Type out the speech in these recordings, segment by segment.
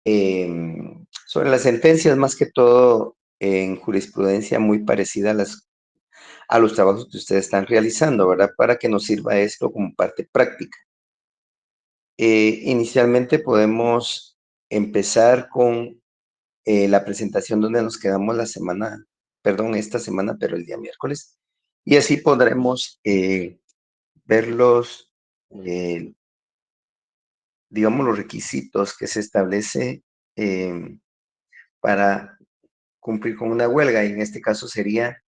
sobre las sentencias, más que todo en jurisprudencia muy parecida a los trabajos que ustedes están realizando, ¿verdad? Para que nos sirva esto como parte práctica. Inicialmente podemos empezar con la presentación donde nos quedamos esta semana, pero el día miércoles, y así podremos ver eh, digamos, los requisitos que se establece em, para cumplir con una huelga, y en este caso sería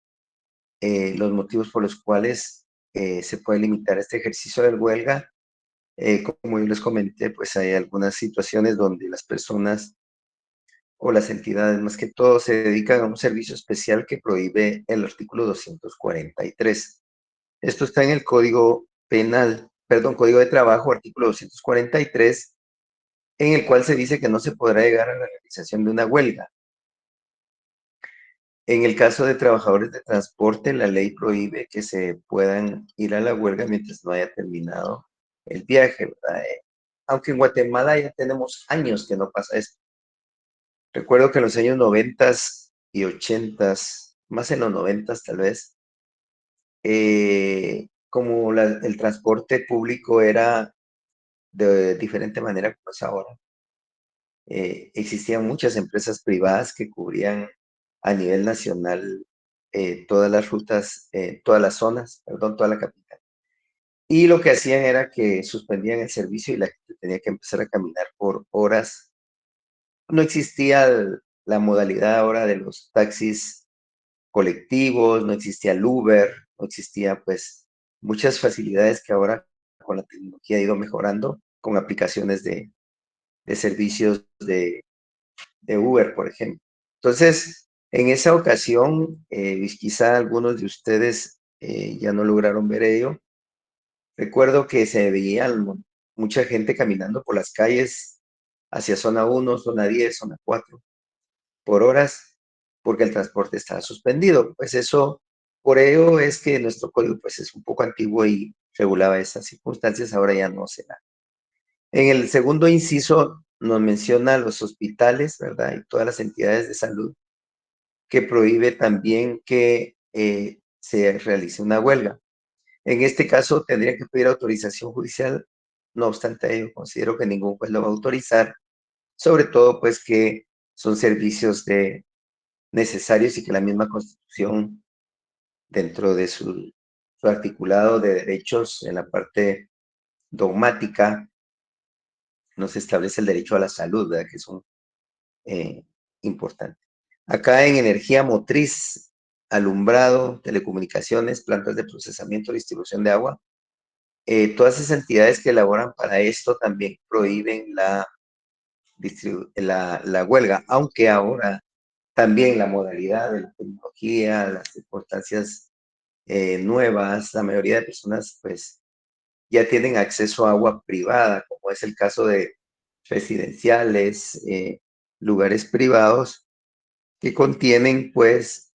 los motivos por los cuales se puede limitar este ejercicio de huelga. Como yo les comenté, pues hay algunas situaciones donde las personas o las entidades, más que todo, se dedican a un servicio especial que prohíbe el artículo 243. Esto está en el Código Penal, perdón, Código de Trabajo, artículo 243, en el cual se dice que no se podrá llegar a la realización de una huelga. En el caso de trabajadores de transporte, la ley prohíbe que se puedan ir a la huelga mientras no haya terminado el viaje, ¿verdad? Aunque en Guatemala ya tenemos años que no pasa esto. Recuerdo que en los años 90 y 80, más en los 90 tal vez, como el transporte público era de diferente manera como es ahora, existían muchas empresas privadas que cubrían a nivel nacional todas las rutas, todas las zonas, perdón, toda la capital. Y lo que hacían era que suspendían el servicio y la gente tenía que empezar a caminar por horas. No existía la modalidad ahora de los taxis colectivos, no existía el Uber, no existía pues muchas facilidades que ahora con la tecnología ha ido mejorando con aplicaciones de servicios de Uber, por ejemplo. Entonces, en esa ocasión, quizá algunos de ustedes ya no lograron ver ello. Recuerdo que se veía mucha gente caminando por las calles hacia zona 1, zona 10, zona 4 por horas, porque el transporte estaba suspendido. Pues eso, por ello es que nuestro código pues es un poco antiguo y regulaba esas circunstancias, ahora ya no se da. En el segundo inciso nos menciona los hospitales, ¿verdad? Y todas las entidades de salud que prohíbe también que se realice una huelga. En este caso tendría que pedir autorización judicial, no obstante ello considero que ningún juez lo va a autorizar, sobre todo pues que son servicios necesarios y que la misma Constitución dentro de su articulado de derechos en la parte dogmática nos establece el derecho a la salud, ¿verdad? Que es un eh, importante. Acá en energía motriz, alumbrado, telecomunicaciones, plantas de procesamiento, distribución de agua, todas esas entidades que elaboran para esto también prohíben la huelga, aunque ahora también la modalidad de la tecnología, las circunstancias nuevas, la mayoría de personas pues ya tienen acceso a agua privada, como es el caso de residenciales, lugares privados que contienen pues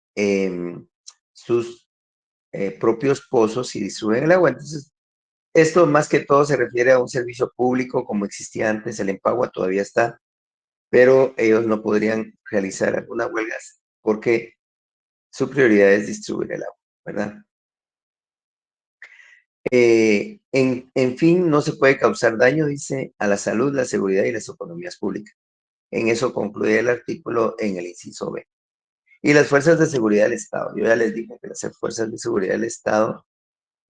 sus propios pozos y distribuyen el agua. Entonces, esto más que todo se refiere a un servicio público como existía antes, el Empagua todavía está, pero ellos no podrían realizar alguna huelga porque su prioridad es distribuir el agua, ¿verdad? En fin, no se puede causar daño, dice, a la salud, la seguridad y las economías públicas. En eso concluye el artículo en el inciso B. Y las fuerzas de seguridad del Estado. Yo ya les dije que las fuerzas de seguridad del Estado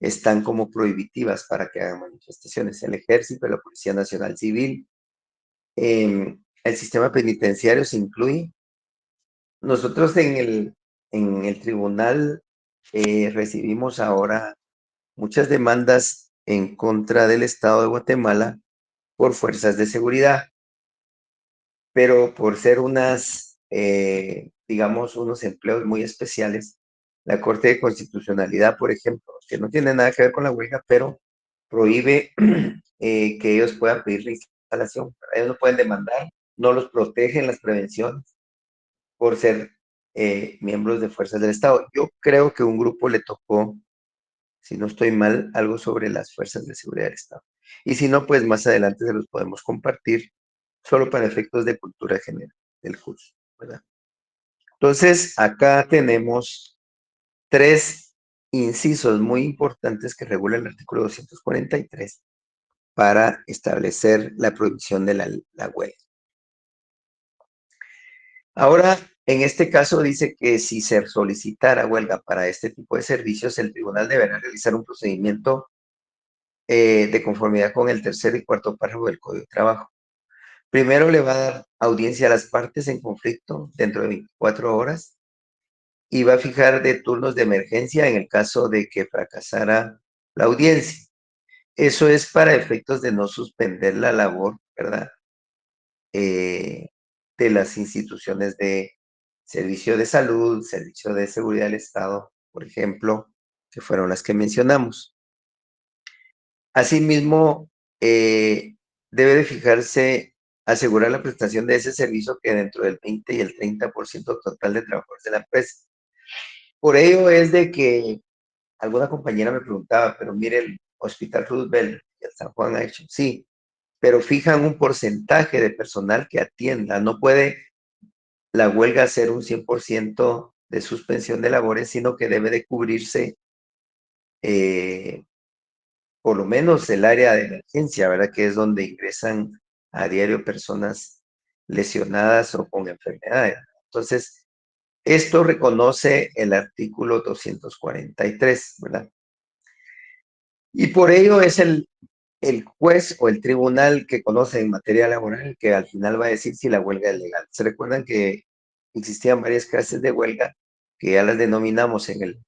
están como prohibitivas para que hagan manifestaciones. El Ejército, la Policía Nacional Civil, el sistema penitenciario se incluye. Nosotros en el tribunal recibimos ahora muchas demandas en contra del Estado de Guatemala por fuerzas de seguridad, pero por ser digamos, unos empleos muy especiales, la Corte de Constitucionalidad, por ejemplo, que no tiene nada que ver con la huelga, pero prohíbe que ellos puedan pedir reinstalación. Ellos no pueden demandar, no los protegen las prevenciones por ser miembros de fuerzas del Estado. Yo creo que un grupo le tocó, si no estoy mal, algo sobre las fuerzas de seguridad del Estado. Y si no, pues más adelante se los podemos compartir solo para efectos de cultura general del curso, ¿verdad? Entonces, acá tenemos tres incisos muy importantes que regula el artículo 243 para establecer la prohibición de la huelga. Ahora, en este caso dice que si se solicitara huelga para este tipo de servicios, el tribunal deberá realizar un procedimiento de conformidad con el tercer y cuarto párrafo del Código de Trabajo. Primero le va a dar audiencia a las partes en conflicto dentro de 24 horas y va a fijar de turnos de emergencia en el caso de que fracasara la audiencia. Eso es para efectos de no suspender la labor, ¿verdad? Eh, de las instituciones de servicio de salud, servicio de seguridad del Estado, por ejemplo, que fueron las que mencionamos. Asimismo, debe de fijarse, asegurar la prestación de ese servicio que dentro del 20 y el 30% total de trabajadores de la empresa. Por ello es de que alguna compañera me preguntaba, pero mire, el Hospital Roosevelt y el San Juan ha hecho, sí, pero fijan un porcentaje de personal que atienda. No puede la huelga ser un 100% de suspensión de labores, sino que debe de cubrirse eh, por lo menos el área de emergencia, ¿verdad? Que es donde ingresan a diario personas lesionadas o con enfermedades. Entonces, esto reconoce el artículo 243, ¿verdad? Y por ello es el juez o el tribunal que conoce en materia laboral que al final va a decir si la huelga es legal. Se recuerdan que existían varias clases de huelga que ya las denominamos en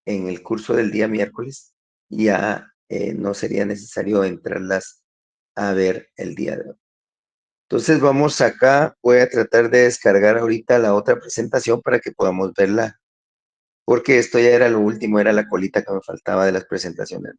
el curso del día miércoles, y ya no sería necesario entrarlas a ver el día de hoy. Entonces vamos acá, voy a tratar de descargar ahorita la otra presentación para que podamos verla, porque esto ya era lo último, era la colita que me faltaba de las presentaciones.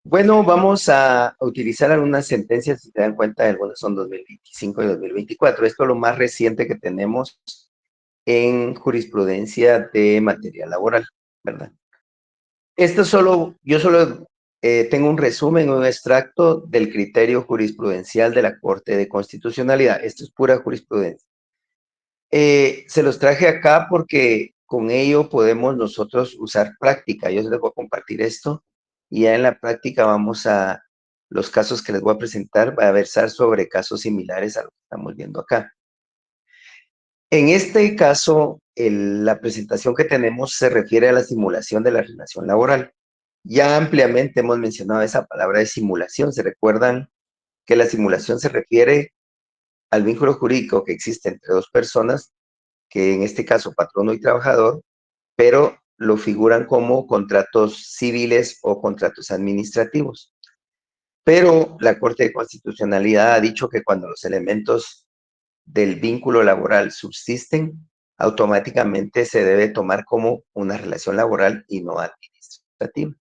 Bueno, vamos a utilizar algunas sentencias, si se dan cuenta, algunas son 2025 y 2024. Esto es lo más reciente que tenemos en jurisprudencia de materia laboral, ¿verdad? Esto solo, yo solo tengo un resumen, un extracto del criterio jurisprudencial de la Corte de Constitucionalidad. Esto es pura jurisprudencia. Se los traje acá porque con ello podemos nosotros usar práctica. Yo les voy a compartir esto y ya en la práctica vamos a, los casos que les voy a presentar, va a versar sobre casos similares a lo que estamos viendo acá. En este caso, la presentación que tenemos se refiere a la simulación de la relación laboral. Ya ampliamente hemos mencionado esa palabra de simulación. ¿Se recuerdan que la simulación se refiere al vínculo jurídico que existe entre dos personas, que en este caso patrono y trabajador, pero lo figuran como contratos civiles o contratos administrativos? Pero la Corte de Constitucionalidad ha dicho que cuando los elementos del vínculo laboral subsisten, automáticamente se debe tomar como una relación laboral y no administrativa.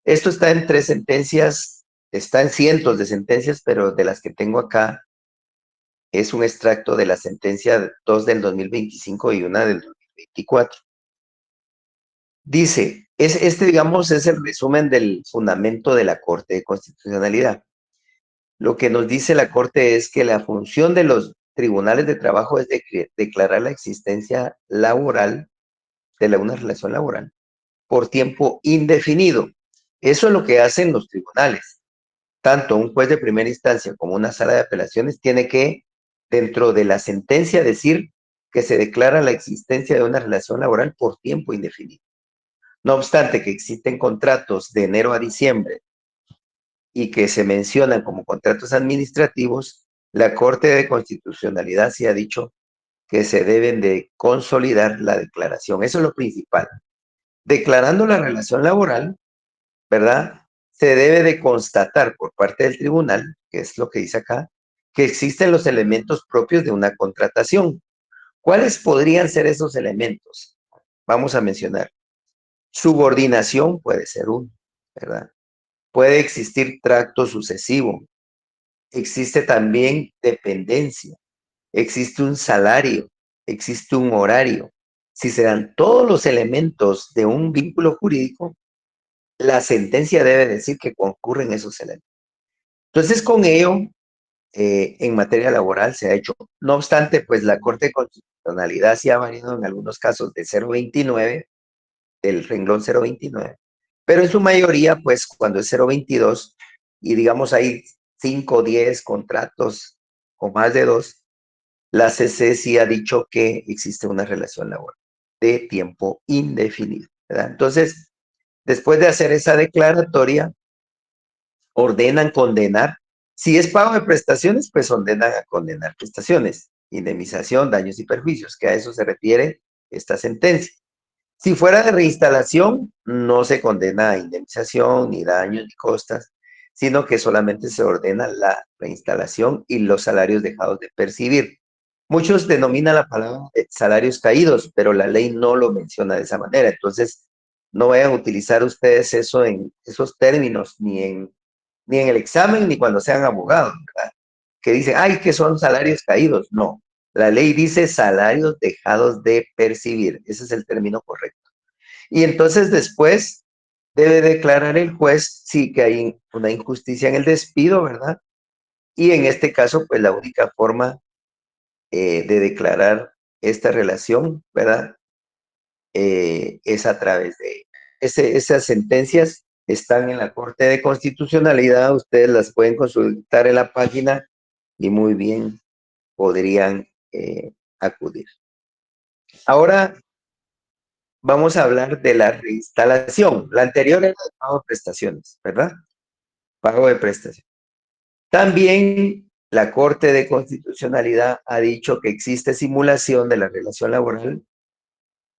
Esto está en tres sentencias, está en cientos de sentencias, pero de las que tengo acá es un extracto de la sentencia 2 del 2025 y una del 2024. Dice, digamos, es el resumen del fundamento de la Corte de Constitucionalidad. Lo que nos dice la Corte es que la función de los tribunales de trabajo es declarar la existencia laboral de una relación laboral por tiempo indefinido. Eso es lo que hacen los tribunales. tanto un juez de primera instancia como una sala de apelaciones tiene que, dentro de la sentencia, decir que se declara la existencia de una relación laboral por tiempo indefinido. No obstante que existen contratos de enero a diciembre y que se mencionan como contratos administrativos, la Corte de Constitucionalidad sí ha dicho que se deben de consolidar la declaración. Eso es lo principal. Declarando la relación laboral, ¿verdad? Se debe de constatar por parte del tribunal, que es lo que dice acá, que existen los elementos propios de una contratación. ¿Cuáles podrían ser esos elementos? Vamos a mencionar. Subordinación puede ser uno, ¿verdad? Puede existir tracto sucesivo. Existe también dependencia. Existe un salario. Existe un horario. Si se dan todos los elementos de un vínculo jurídico, la sentencia debe decir que concurren esos elementos. Entonces, con ello, en materia laboral se ha hecho. No obstante, pues la Corte de Constitucionalidad sí ha variado en algunos casos de 0,29, del renglón 0,29, pero en su mayoría, pues cuando es 0,22 y digamos hay 5 o 10 contratos o más de dos, la CC sí ha dicho que existe una relación laboral de tiempo indefinido, ¿verdad? Entonces, después de hacer esa declaratoria, ordenan condenar. Si es pago de prestaciones, pues ordenan a condenar prestaciones, indemnización, daños y perjuicios, que a eso se refiere esta sentencia. Si fuera de reinstalación, no se condena a indemnización, ni daños, ni costas, sino que solamente se ordena la reinstalación y los salarios dejados de percibir. Muchos denominan la palabra salarios caídos, pero la ley no lo menciona de esa manera. Entonces, no vayan a utilizar ustedes eso en esos términos, ni en el examen, ni cuando sean abogados, ¿verdad? Que dicen, ay, que son salarios caídos. No, la ley dice salarios dejados de percibir. Ese es el término correcto. Y entonces después debe declarar el juez sí que hay una injusticia en el despido, ¿verdad? Y en este caso, pues la única forma de declarar esta relación, ¿verdad? Es a través de esas sentencias están en la Corte de Constitucionalidad, ustedes las pueden consultar en la página y muy bien podrían acudir. Ahora vamos a hablar de la reinstalación. La anterior era el pago de prestaciones, ¿verdad? Pago de prestaciones. También la Corte de Constitucionalidad ha dicho que existe simulación de la relación laboral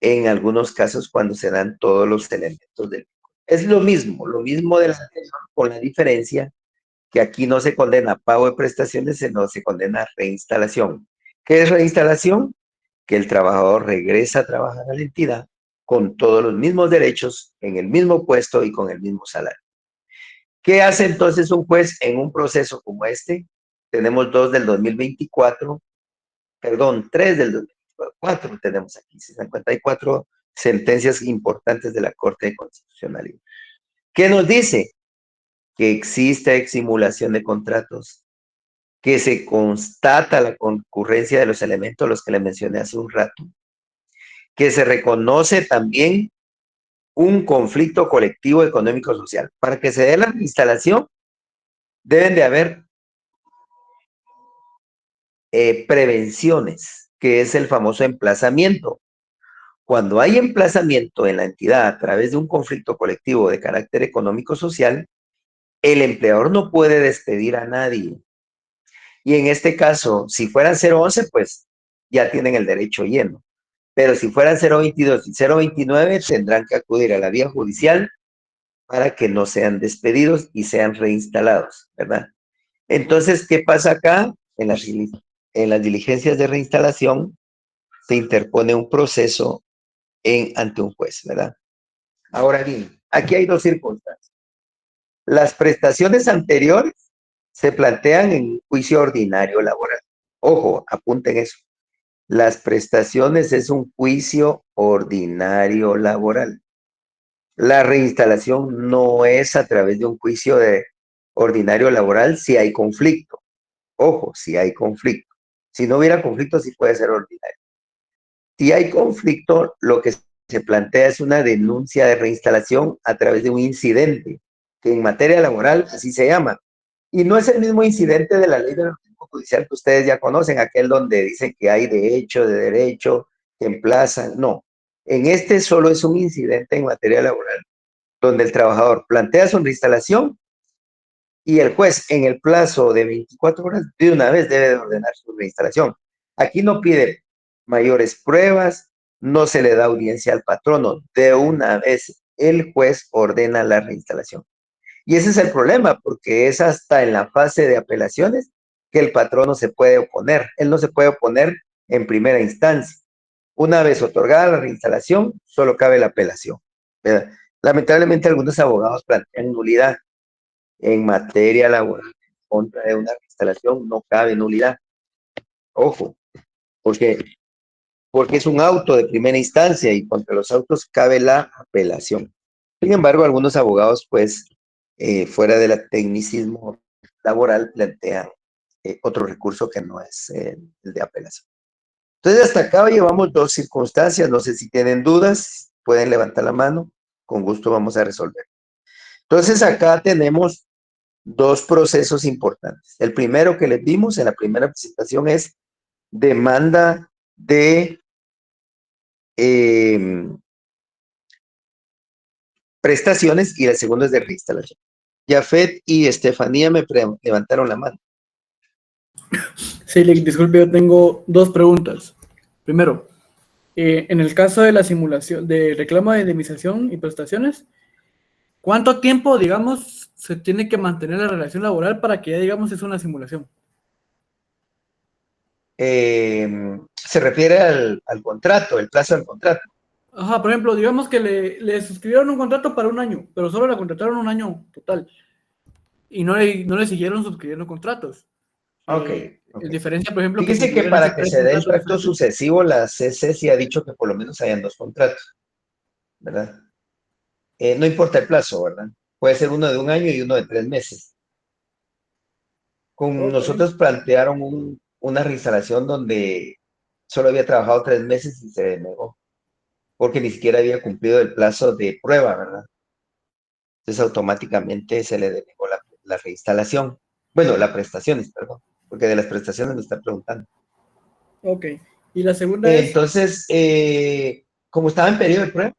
en algunos casos cuando se dan todos los elementos del. Es lo mismo de la anterior, con la diferencia que aquí no se condena pago de prestaciones, sino se condena reinstalación. ¿Qué es reinstalación? Que el trabajador regresa a trabajar a la entidad con todos los mismos derechos, en el mismo puesto y con el mismo salario. ¿Qué hace entonces un juez en un proceso como este? Tenemos dos del 2024, perdón, tres del 2024 tenemos aquí, 54 sentencias importantes de la Corte de Constitucionalidad. ¿Qué nos dice? Que existe simulación de contratos, que se constata la concurrencia de los elementos a los que le mencioné hace un rato, que se reconoce también un conflicto colectivo económico-social. Para que se dé la instalación, deben de haber prevenciones, que es el famoso emplazamiento. Cuando hay emplazamiento en la entidad a través de un conflicto colectivo de carácter económico-social, el empleador no puede despedir a nadie. Y en este caso, si fueran 011, pues ya tienen el derecho lleno. Pero si fueran 022 y 029, tendrán que acudir a la vía judicial para que no sean despedidos y sean reinstalados, ¿verdad? Entonces, ¿qué pasa acá? En las diligencias de reinstalación se interpone un proceso ante un juez, ¿verdad? Ahora bien, aquí hay dos circunstancias. Las prestaciones anteriores se plantean en un juicio ordinario laboral. Ojo, apunten eso. Las prestaciones es un juicio ordinario laboral. La reinstalación no es a través de un juicio ordinario laboral si hay conflicto. Ojo, si hay conflicto. Si no hubiera conflicto, sí puede ser ordinario. Si hay conflicto, lo que se plantea es una denuncia de reinstalación a través de un incidente, que en materia laboral así se llama, Y no es el mismo incidente de la ley del organismo judicial que ustedes ya conocen, aquel donde dicen que hay de hecho, de derecho, que emplazan. No, en este solo es un incidente en materia laboral, donde el trabajador plantea su reinstalación y el juez en el plazo de 24 horas de una vez debe de ordenar su reinstalación. Aquí no pide mayores pruebas, no se le da audiencia al patrono, de una vez el juez ordena la reinstalación. Y ese es el problema, porque es hasta en la fase de apelaciones que el patrono se puede oponer. Él no se puede oponer en primera instancia. Una vez otorgada la reinstalación, solo cabe la apelación, ¿verdad? Lamentablemente algunos abogados plantean nulidad en materia laboral en contra de una reinstalación, no cabe nulidad. Ojo, porque, porque es un auto de primera instancia y contra los autos cabe la apelación. Sin embargo, algunos abogados, pues, fuera del tecnicismo laboral, plantean otro recurso que no es el de apelación. Entonces, hasta acá llevamos dos circunstancias. No sé si tienen dudas, pueden levantar la mano. Con gusto vamos a resolver. Entonces, acá tenemos dos procesos importantes. El primero que les vimos en la primera presentación es demanda de eh, prestaciones y el segundo es de reinstalación. Jafet y Estefanía me levantaron la mano. Sí, disculpe, yo tengo dos preguntas. Primero, en el caso de la simulación de reclamo de indemnización y prestaciones, ¿cuánto tiempo, digamos, se tiene que mantener la relación laboral para que ya, digamos, es una simulación? Se refiere al contrato, el plazo del contrato. Ajá, por ejemplo, digamos que le suscribieron un contrato para un año, pero solo la contrataron un año total y no le siguieron suscribiendo contratos. Ok, En ok. diferencia, por ejemplo, que si Fíjese le que hubieran hecho para que tres se dé el contratos tracto diferentes. sucesivo, la CC sí ha dicho que por lo menos hayan dos contratos, ¿verdad? No importa el plazo, ¿verdad? Puede ser uno de un año y uno de 3 meses. Con Ok, nosotros plantearon una reinstalación donde solo había trabajado 3 meses y se denegó, porque ni siquiera había cumplido el plazo de prueba, ¿verdad? Entonces automáticamente se le denegó la reinstalación. Bueno, las prestaciones, perdón, porque de las prestaciones me está preguntando. ok. Y la segunda es, Entonces, como estaba en periodo de prueba,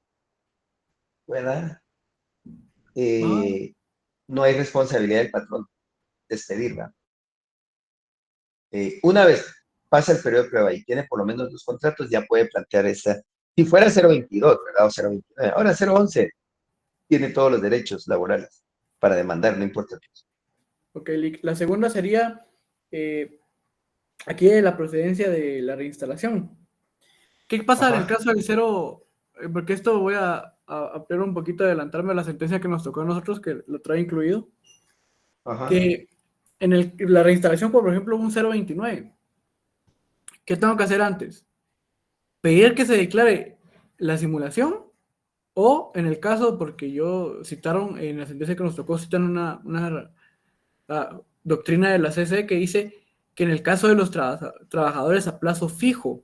¿verdad? ah, Eh, no hay responsabilidad del patrón despedirla. Una vez pasa el periodo de prueba y tiene por lo menos dos contratos, ya puede plantear esa. Si fuera 022, ¿verdad? O 029. Ahora 011 tiene todos los derechos laborales para demandar, no importa el plazo. ok, la segunda sería, eh, aquí la procedencia de la reinstalación. ¿Qué pasa en el Ajá, caso del cero? Porque esto voy a pero un poquito adelantarme a la sentencia que nos tocó a nosotros, que lo trae incluido, ajá. que en la reinstalación, por ejemplo, un 029, ¿qué tengo que hacer antes? Pedir que se declare la simulación o en el caso, porque yo citaron en la sentencia que nos tocó, citan una doctrina de la CC que dice que en el caso de los trabajadores a plazo fijo,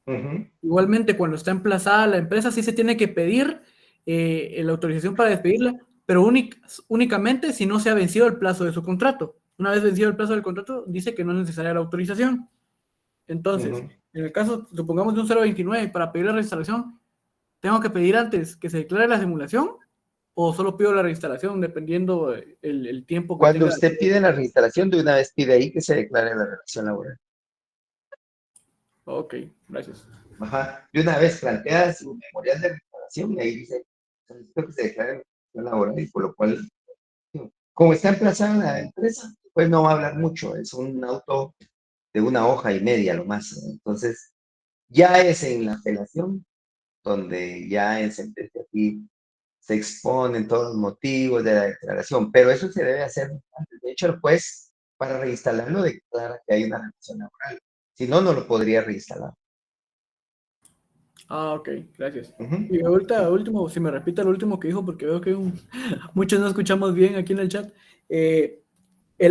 Ujú, igualmente cuando está emplazada la empresa, sí se tiene que pedir la autorización para despedirla, pero únicamente si no se ha vencido el plazo de su contrato. Una vez vencido el plazo del contrato, dice que no es necesaria la autorización. Entonces, ujú. en el caso, supongamos de un 029, para pedir la reinstalación, ¿tengo que pedir antes que se declare la simulación o solo pido la reinstalación dependiendo el tiempo que Cuando tenga? usted pide la reinstalación, de una vez pide ahí que se declare la relación laboral. Ok, gracias. Ajá. De una vez plantea su memorial de reinstalación y ahí dice, solicito que se declare la relación laboral y por lo cual, como está emplazada la empresa, pues no va a hablar mucho, es un auto de una hoja y media lo más. Entonces, ya es en la apelación donde ya en sentencia aquí se exponen todos los motivos de la declaración, pero eso se debe hacer antes. De hecho, el juez, para reinstalarlo, declara que hay una relación laboral. Si no, no lo podría reinstalar. Ah, ok, gracias. Ujú, Y ahorita, sí. último, si me repita lo último que dijo, porque veo que muchos no escuchamos bien aquí en el chat. Eh,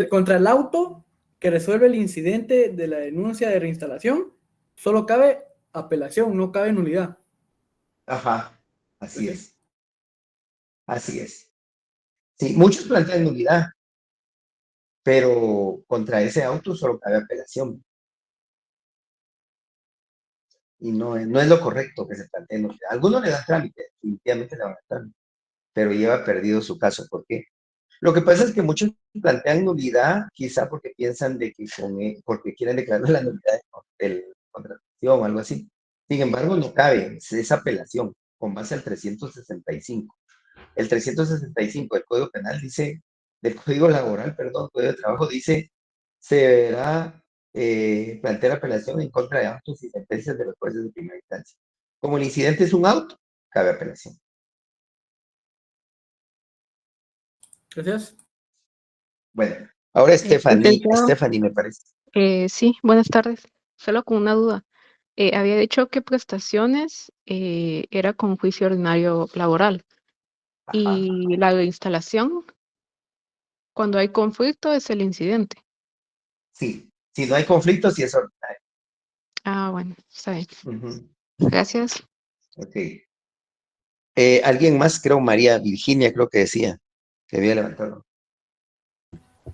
contra el auto que resuelve el incidente de la denuncia de reinstalación, solo cabe apelación, no cabe nulidad. Ajá, así Gracias. es, así es. Sí, muchos plantean nulidad, pero contra ese auto solo cabe apelación y no es lo correcto que se plantee. Algunos le dan trámite, definitivamente le van a dar trámite, pero lleva perdido su caso. ¿Por qué? Lo que pasa es que muchos plantean nulidad, quizá porque piensan de que porque quieren declarar la nulidad de contratación o algo así. Sin embargo, no cabe, es apelación con base al 365. El 365 del Código Penal dice, del Código Laboral, perdón, Código de Trabajo dice, se deberá plantear apelación en contra de autos y sentencias de los jueces de primera instancia. Como el incidente es un auto, cabe apelación. Gracias. Bueno, ahora Licenciado, Stephanie me parece. sí, buenas tardes. Solo con una duda. Había dicho que prestaciones era con juicio ordinario laboral Ajá. y la de instalación, cuando hay conflicto, es el incidente. Sí, si no hay conflicto, sí es ordinario. Ah, bueno, está bien. Ujú. Gracias. Ok. Alguien más, creo, María Virginia, creo que decía, que había levantado.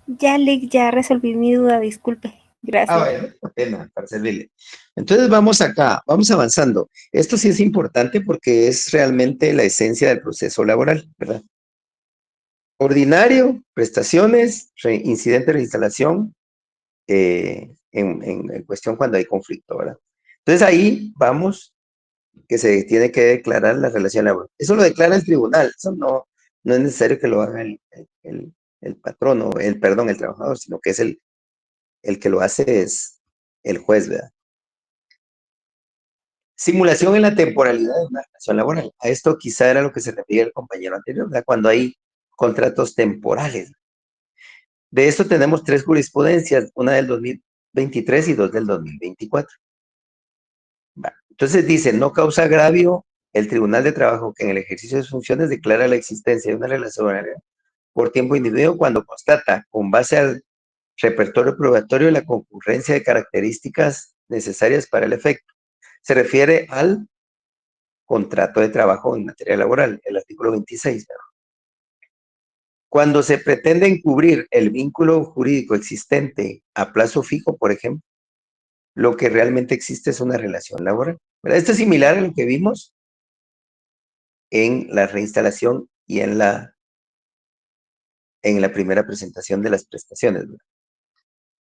Ya, Lick, ya resolví mi duda, disculpe. Gracias. Bueno, qué pena, para servirle. Entonces vamos acá, vamos avanzando. Esto sí es importante porque es realmente la esencia del proceso laboral, ¿verdad? Ordinario, prestaciones, incidente de reinstalación, en cuestión cuando hay conflicto, ¿verdad? Entonces ahí vamos, que se tiene que declarar la relación laboral. Eso lo declara el tribunal, eso no es necesario que lo haga el patrón, o perdón, el trabajador, sino que es el que lo hace es el juez, ¿verdad? Simulación en la temporalidad de una relación laboral. A esto quizá era lo que se refería el compañero anterior, ¿verdad? Cuando hay contratos temporales. De esto tenemos 3 jurisprudencias, una del 2023 y 2 del 2024. Entonces dice, no causa agravio el Tribunal de Trabajo que en el ejercicio de sus funciones declara la existencia de una relación laboral por tiempo indefinido cuando constata, con base al repertorio probatorio, la concurrencia de características necesarias para el efecto. Se refiere al contrato de trabajo en materia laboral, el artículo 26. ¿Verdad? Cuando se pretende encubrir el vínculo jurídico existente a plazo fijo, por ejemplo, lo que realmente existe es una relación laboral. ¿Verdad? Esto es similar a lo que vimos en la reinstalación y en la primera presentación de las prestaciones. ¿Verdad?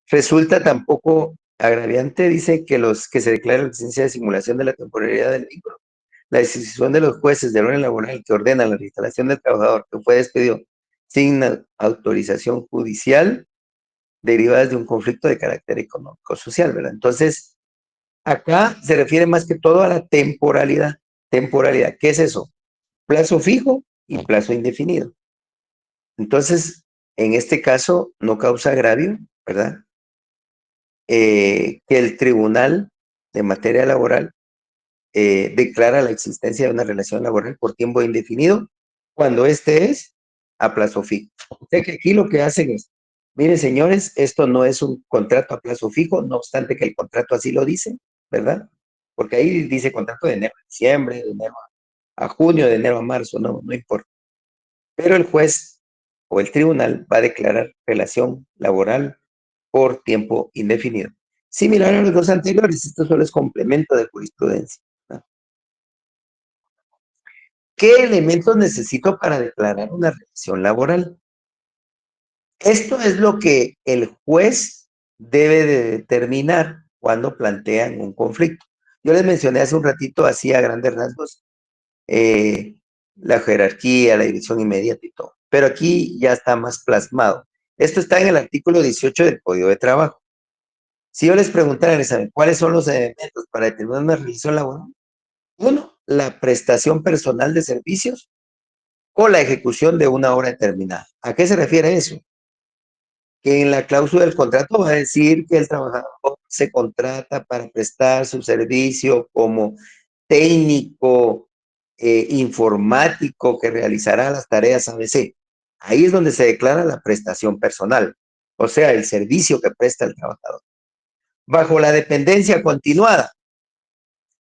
Resulta tampoco agraviante, dice, que los que se declara la existencia de simulación de la temporalidad del vínculo. La decisión de los jueces de orden laboral que ordenan la reinstalación del trabajador que fue despedido sin autorización judicial derivadas de un conflicto de carácter económico-social, ¿verdad? Entonces, acá se refiere más que todo a la temporalidad. Temporalidad, ¿qué es eso? Plazo fijo y plazo indefinido. Entonces, en este caso, no causa agravio, ¿verdad? Que el tribunal de materia laboral declara la existencia de una relación laboral por tiempo indefinido cuando este es a plazo fijo. O sea que aquí lo que hacen es, miren señores, esto no es un contrato a plazo fijo, no obstante que el contrato así lo dice, ¿verdad? Porque ahí dice contrato de enero a diciembre, de enero a junio, de enero a marzo, no importa. Pero el juez o el tribunal va a declarar relación laboral por tiempo indefinido. Similar a los dos anteriores, esto solo es complemento de jurisprudencia. ¿No? ¿Qué elementos necesito para declarar una relación laboral? Esto es lo que el juez debe de determinar cuando plantean un conflicto. Yo les mencioné hace un ratito, así a grandes rasgos, eh, la jerarquía, la división inmediata y todo. Pero aquí ya está más plasmado. Esto está en el artículo 18 del Código de Trabajo. Si yo les preguntara, ¿saben cuáles son los elementos para determinar una relación laboral? Uno, la prestación personal de servicios o la ejecución de una obra determinada. ¿A qué se refiere eso? Que en la cláusula del contrato va a decir que el trabajador se contrata para prestar su servicio como técnico informático que realizará las tareas ABC. Ahí es donde se declara la prestación personal, o sea, el servicio que presta el trabajador. Bajo la dependencia continuada,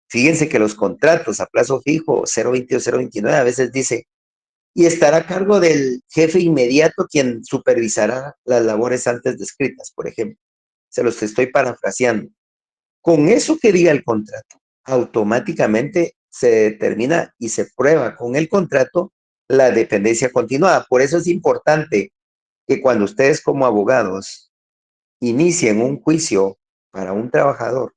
fíjense que los contratos a plazo fijo 020 o 029 a veces dice y estará a cargo del jefe inmediato quien supervisará las labores antes descritas, por ejemplo. Se los estoy parafraseando. Con eso que diga el contrato, automáticamente se determina y se prueba con el contrato la dependencia continuada. Por eso es importante que cuando ustedes como abogados inicien un juicio para un trabajador,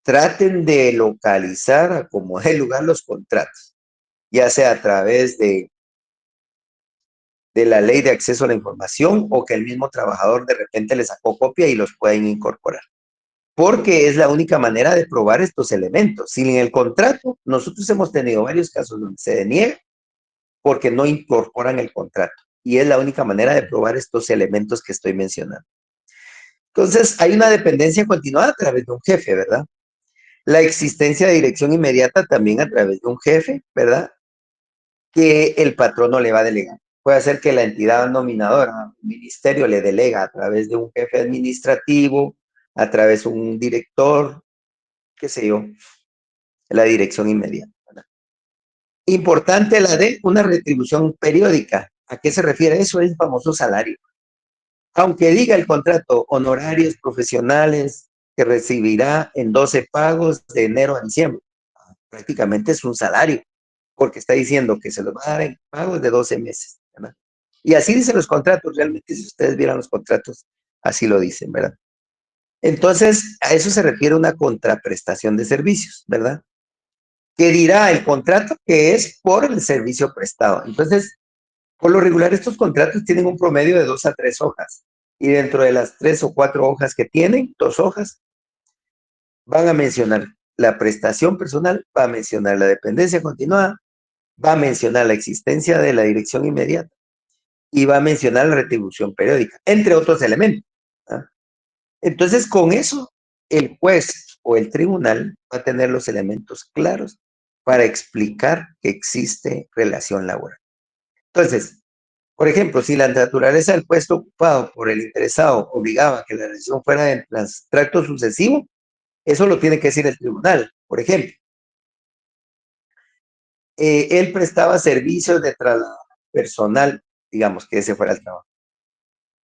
traten de localizar a como dé lugar los contratos, ya sea a través de la ley de acceso a la información o que el mismo trabajador de repente le sacó copia y los pueden incorporar. Porque es la única manera de probar estos elementos. Sin el contrato, nosotros hemos tenido varios casos donde se deniega porque no incorporan el contrato. Y es la única manera de probar estos elementos que estoy mencionando. Entonces, hay una dependencia continuada a través de un jefe, ¿verdad? La existencia de dirección inmediata también a través de un jefe, ¿verdad? Que el patrón no le va a delegar. Puede ser que la entidad nominadora, el ministerio, le delega a través de un jefe administrativo, a través de un director, qué sé yo, la dirección inmediata, ¿verdad? Importante la de una retribución periódica. ¿A qué se refiere? Eso es el famoso salario. Aunque diga el contrato honorarios profesionales que recibirá en 12 pagos de enero a diciembre, prácticamente es un salario, porque está diciendo que se los va a dar en pagos de 12 meses, ¿verdad? Y así dicen los contratos, realmente si ustedes vieran los contratos, así lo dicen, ¿verdad? Entonces, a eso se refiere una contraprestación de servicios, ¿verdad? Que dirá el contrato que es por el servicio prestado. Entonces, por lo regular, estos contratos tienen un promedio de 2 a 3 hojas. Y dentro de las 3 o 4 hojas que tienen, 2 hojas, van a mencionar la prestación personal, va a mencionar la dependencia continuada, va a mencionar la existencia de la dirección inmediata y va a mencionar la retribución periódica, entre otros elementos, ¿ah? Entonces, con eso, el juez o el tribunal va a tener los elementos claros para explicar que existe relación laboral. Entonces, por ejemplo, si la naturaleza del puesto ocupado por el interesado obligaba a que la relación fuera de tracto sucesivo, eso lo tiene que decir el tribunal. Por ejemplo, él prestaba servicios de traslado personal, digamos que ese fuera el trabajo,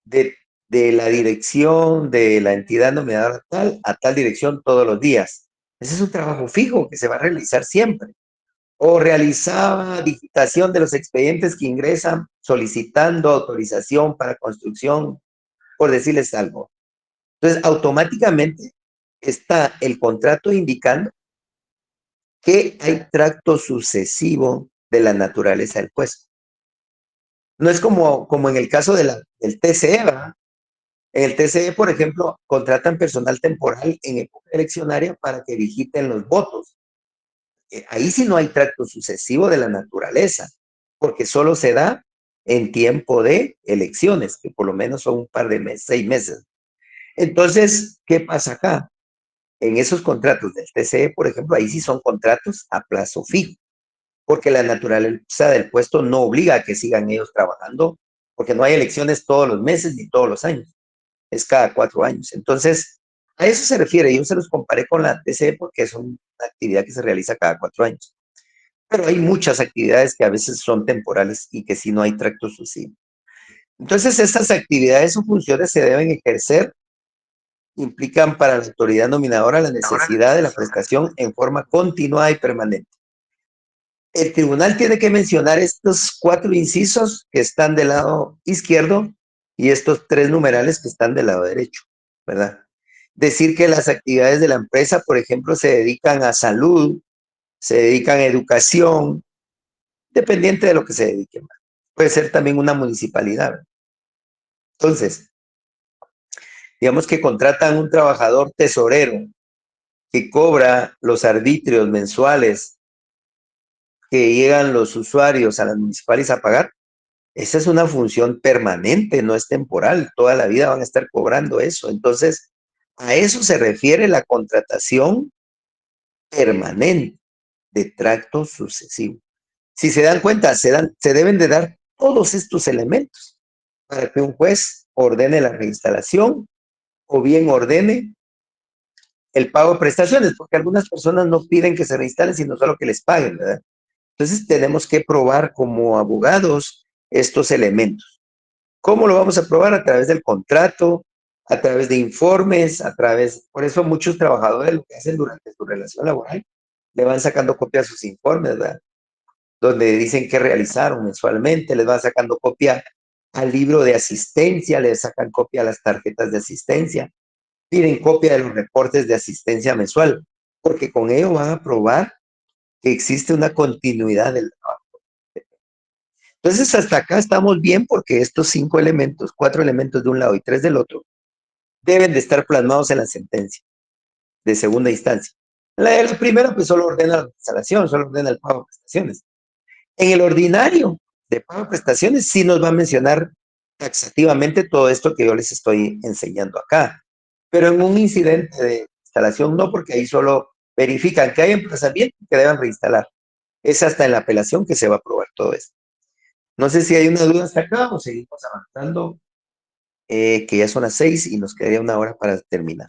de, de la dirección de la entidad nominada tal a tal dirección todos los días. Ese es un trabajo fijo que se va a realizar siempre. O realizaba digitación de los expedientes que ingresan solicitando autorización para construcción, por decirles algo. Entonces, automáticamente está el contrato indicando que hay tracto sucesivo de la naturaleza del puesto. No es como en el caso del TCE, ¿verdad? En el TCE, por ejemplo, contratan personal temporal en época eleccionaria para que digiten los votos. Ahí sí no hay tracto sucesivo de la naturaleza, porque solo se da en tiempo de elecciones, que por lo menos son un par de meses, 6 meses. Entonces, ¿qué pasa acá? En esos contratos del TCE, por ejemplo, ahí sí son contratos a plazo fijo, porque la naturaleza del puesto no obliga a que sigan ellos trabajando, porque no hay elecciones todos los meses ni todos los años, es cada 4 años. Entonces, a eso se refiere. Yo se los comparé con la TCE porque es una actividad que se realiza cada 4 años. Pero hay muchas actividades que a veces son temporales y que si no hay tracto sucesivo. Entonces, estas actividades o funciones se deben ejercer, implican para la autoridad nominadora la necesidad de la prestación en forma continuada y permanente. El tribunal tiene que mencionar estos 4 incisos que están del lado izquierdo y estos 3 numerales que están del lado derecho, ¿verdad? Decir que las actividades de la empresa, por ejemplo, se dedican a salud, se dedican a educación, dependiente de lo que se dediquen. Puede ser también una municipalidad, ¿verdad? Entonces, digamos que contratan un trabajador tesorero que cobra los arbitrios mensuales que llegan los usuarios a las municipales a pagar. Esa es una función permanente, no es temporal. Toda la vida van a estar cobrando eso. Entonces, a eso se refiere la contratación permanente de tracto sucesivo. Si se dan cuenta, se deben de dar todos estos elementos para que un juez ordene la reinstalación o bien ordene el pago de prestaciones, porque algunas personas no piden que se reinstalen, sino solo que les paguen, ¿verdad? Entonces tenemos que probar como abogados estos elementos. ¿Cómo lo vamos a probar? A través del contrato, a través de informes, por eso muchos trabajadores lo que hacen durante su relación laboral, le van sacando copia a sus informes, ¿verdad? Donde dicen que realizaron mensualmente, les van sacando copia al libro de asistencia, les sacan copia a las tarjetas de asistencia, tienen copia de los reportes de asistencia mensual, porque con ello van a probar que existe una continuidad del trabajo. Entonces, hasta acá estamos bien porque estos 5 elementos, 4 elementos de un lado y 3 del otro, deben de estar plasmados en la sentencia de segunda instancia. La de la primera, pues solo ordena la instalación, solo ordena el pago de prestaciones. En el ordinario de pago de prestaciones sí nos va a mencionar taxativamente todo esto que yo les estoy enseñando acá. Pero en un incidente de instalación no, porque ahí solo verifican que hay emplazamiento y que deben reinstalar. Es hasta en la apelación que se va a probar todo esto. No sé si hay una duda hasta acá o seguimos avanzando, que ya son las 6 y nos quedaría una hora para terminar.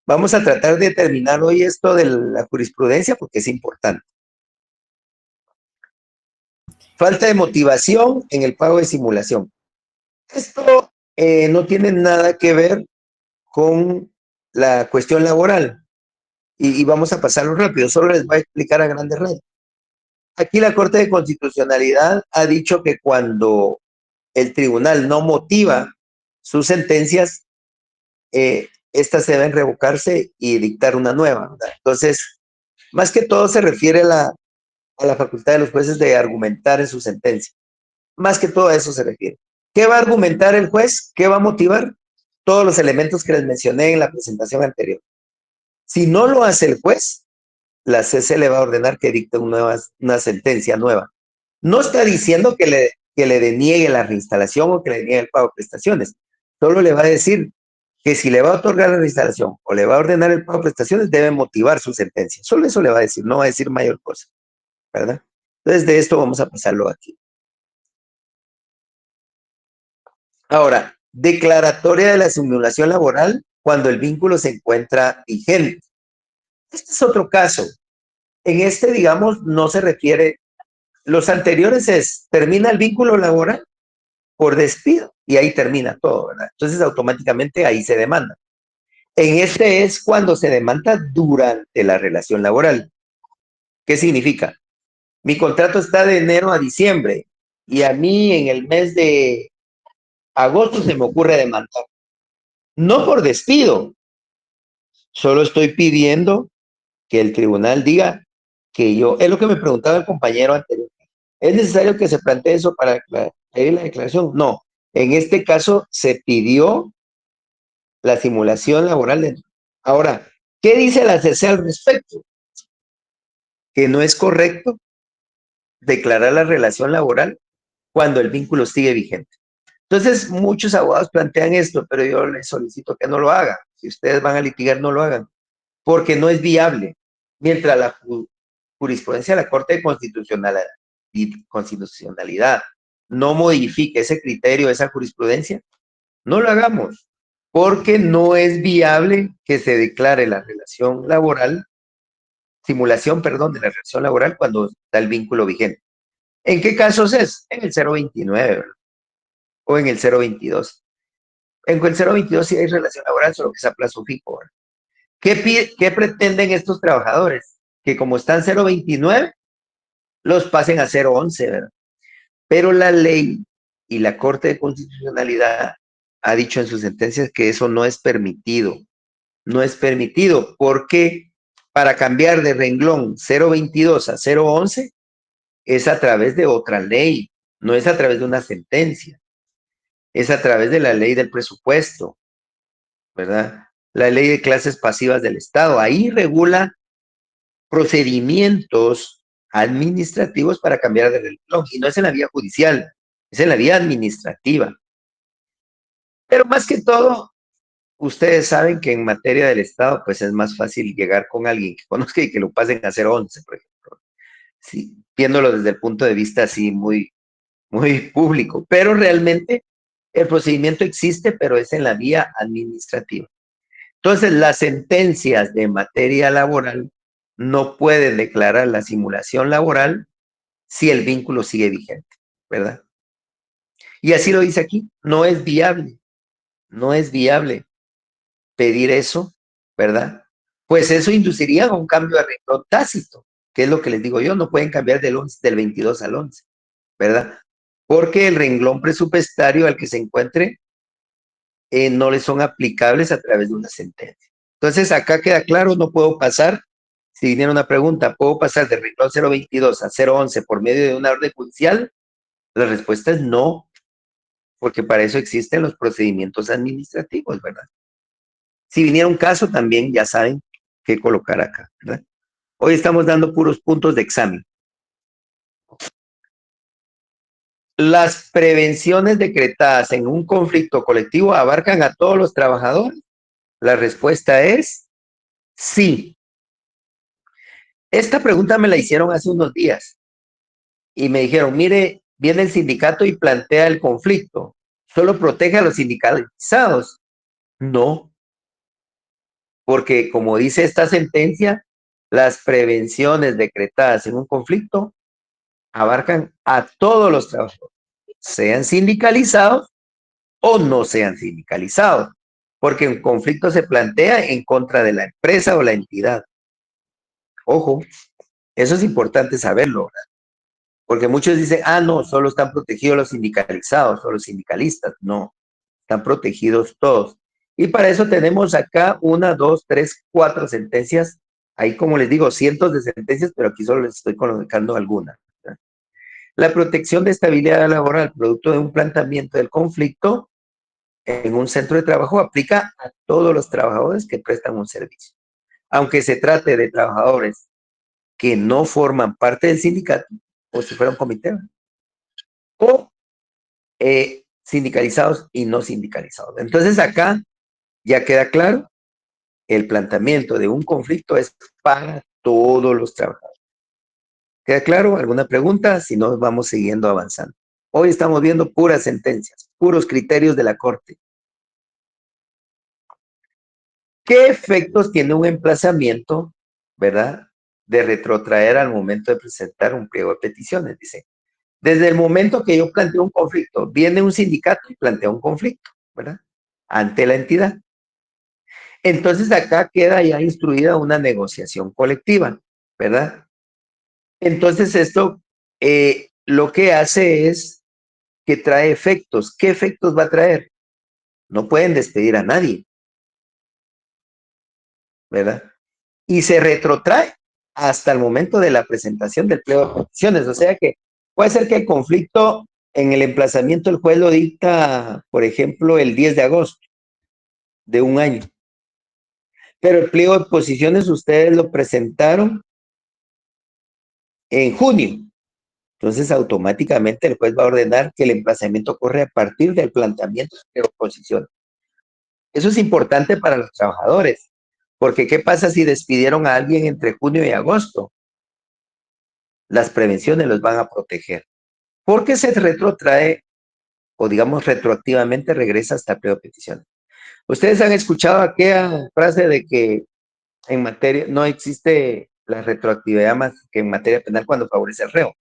Vamos a tratar de terminar hoy esto de la jurisprudencia porque es importante. Falta de motivación en el pago de simulación. Esto no tiene nada que ver con la cuestión laboral y vamos a pasarlo rápido, solo les voy a explicar a grandes rasgos. Aquí la Corte de Constitucionalidad ha dicho que cuando el tribunal no motiva sus sentencias, estas deben revocarse y dictar una nueva, ¿verdad? Entonces, más que todo se refiere a la facultad de los jueces de argumentar en su sentencia. Más que todo a eso se refiere. ¿Qué va a argumentar el juez? ¿Qué va a motivar? Todos los elementos que les mencioné en la presentación anterior. Si no lo hace el juez, la CC le va a ordenar que dicte una sentencia nueva. No está diciendo que le deniegue la reinstalación o que le deniegue el pago de prestaciones. Solo le va a decir que si le va a otorgar la reinstalación o le va a ordenar el pago de prestaciones, debe motivar su sentencia. Solo eso le va a decir, no va a decir mayor cosa, ¿verdad? Entonces, de esto vamos a pasarlo aquí. Ahora, declaratoria de la simulación laboral cuando el vínculo se encuentra vigente. Este es otro caso. En este, digamos, no se refiere, los anteriores termina el vínculo laboral por despido y ahí termina todo, ¿verdad? Entonces, automáticamente ahí se demanda. En este es cuando se demanda durante la relación laboral. ¿Qué significa? Mi contrato está de enero a diciembre y a mí en el mes de agosto se me ocurre demandar. No por despido, solo estoy pidiendo que el tribunal diga que yo, es lo que me preguntaba el compañero anterior, ¿es necesario que se plantee eso para pedir la declaración? No, en este caso se pidió la simulación laboral. Ahora, ¿qué dice la CC al respecto? Que no es correcto declarar la relación laboral cuando el vínculo sigue vigente. Entonces, muchos abogados plantean esto, pero yo les solicito que no lo hagan. Si ustedes van a litigar, no lo hagan, porque no es viable. Mientras la jurisprudencia de la Corte de Constitucionalidad no modifique ese criterio, esa jurisprudencia, no lo hagamos, porque no es viable que se declare la relación laboral, simulación, perdón, de la relación laboral cuando está el vínculo vigente. ¿En qué casos es? En el 029, ¿verdad? O en el 022. En el 022 sí hay relación laboral, solo que es a plazo fijo, ¿verdad? ¿Qué pretenden estos trabajadores? Que como están 029, los pasen a 011, ¿verdad? Pero la ley y la Corte de Constitucionalidad ha dicho en sus sentencias que eso no es permitido. No es permitido porque para cambiar de renglón 022 a 011 es a través de otra ley, no es a través de una sentencia, es a través de la ley del presupuesto, ¿verdad? La ley de clases pasivas del Estado. Ahí regula procedimientos administrativos para cambiar de renglón y no es en la vía judicial, es en la vía administrativa. Pero más que todo, ustedes saben que en materia del Estado, pues es más fácil llegar con alguien que conozca y que lo pasen a 011, por ejemplo. Sí, viéndolo desde el punto de vista así muy, muy público. Pero realmente el procedimiento existe, pero es en la vía administrativa. Entonces, las sentencias de materia laboral no pueden declarar la simulación laboral si el vínculo sigue vigente, ¿verdad? Y así lo dice aquí, no es viable pedir eso, ¿verdad? Pues eso induciría a un cambio de renglón tácito, que es lo que les digo yo, no pueden cambiar del 22 al 11, ¿verdad? Porque el renglón presupuestario al que se encuentre no le son aplicables a través de una sentencia. Entonces, acá queda claro, no puedo pasar, si viniera una pregunta, ¿puedo pasar del renglón 022 a 011 por medio de una orden judicial? La respuesta es no, porque para eso existen los procedimientos administrativos, ¿verdad? Si viniera un caso, también ya saben qué colocar acá, ¿verdad? Hoy estamos dando puros puntos de examen. ¿Las prevenciones decretadas en un conflicto colectivo abarcan a todos los trabajadores? La respuesta es sí. Esta pregunta me la hicieron hace unos días y me dijeron, mire, viene el sindicato y plantea el conflicto. ¿Solo protege a los sindicalizados? No, porque como dice esta sentencia, las prevenciones decretadas en un conflicto abarcan a todos los trabajadores, sean sindicalizados o no sean sindicalizados, porque un conflicto se plantea en contra de la empresa o la entidad. Ojo, eso es importante saberlo, ¿verdad? Porque muchos dicen, no, solo están protegidos los sindicalizados o los sindicalistas. No, están protegidos todos. Y para eso tenemos acá 1, 2, 3, 4 sentencias. Ahí, como les digo, cientos de sentencias, pero aquí solo les estoy colocando algunas. La protección de estabilidad laboral, producto de un planteamiento del conflicto en un centro de trabajo, aplica a todos los trabajadores que prestan un servicio. Aunque se trate de trabajadores que no forman parte del sindicato, o si fuera un comité, o sindicalizados y no sindicalizados. Entonces acá ya queda claro, el planteamiento de un conflicto es para todos los trabajadores. ¿Queda claro? ¿Alguna pregunta? Si no, vamos siguiendo avanzando. Hoy estamos viendo puras sentencias, puros criterios de la Corte. ¿Qué efectos tiene un emplazamiento, verdad, de retrotraer al momento de presentar un pliego de peticiones? Dice, desde el momento que yo planteo un conflicto, viene un sindicato y plantea un conflicto, ¿verdad? Ante la entidad. Entonces acá queda ya instruida una negociación colectiva, ¿verdad? Entonces esto lo que hace es que trae efectos. ¿Qué efectos va a traer? No pueden despedir a nadie, ¿verdad? Y se retrotrae hasta el momento de la presentación del pliego de peticiones. O sea que puede ser que el conflicto en el emplazamiento el juez lo dicta, por ejemplo, el 10 de agosto de un año. Pero el pliego de posiciones ustedes lo presentaron en junio. Entonces, automáticamente el juez va a ordenar que el emplazamiento corre a partir del planteamiento de oposición. Eso es importante para los trabajadores, porque ¿qué pasa si despidieron a alguien entre junio y agosto? Las prevenciones los van a proteger, porque se retrotrae, o digamos retroactivamente regresa hasta el pliego de petición. Ustedes han escuchado aquella frase de que en materia, no existe la retroactividad más que en materia penal cuando favorece al reo.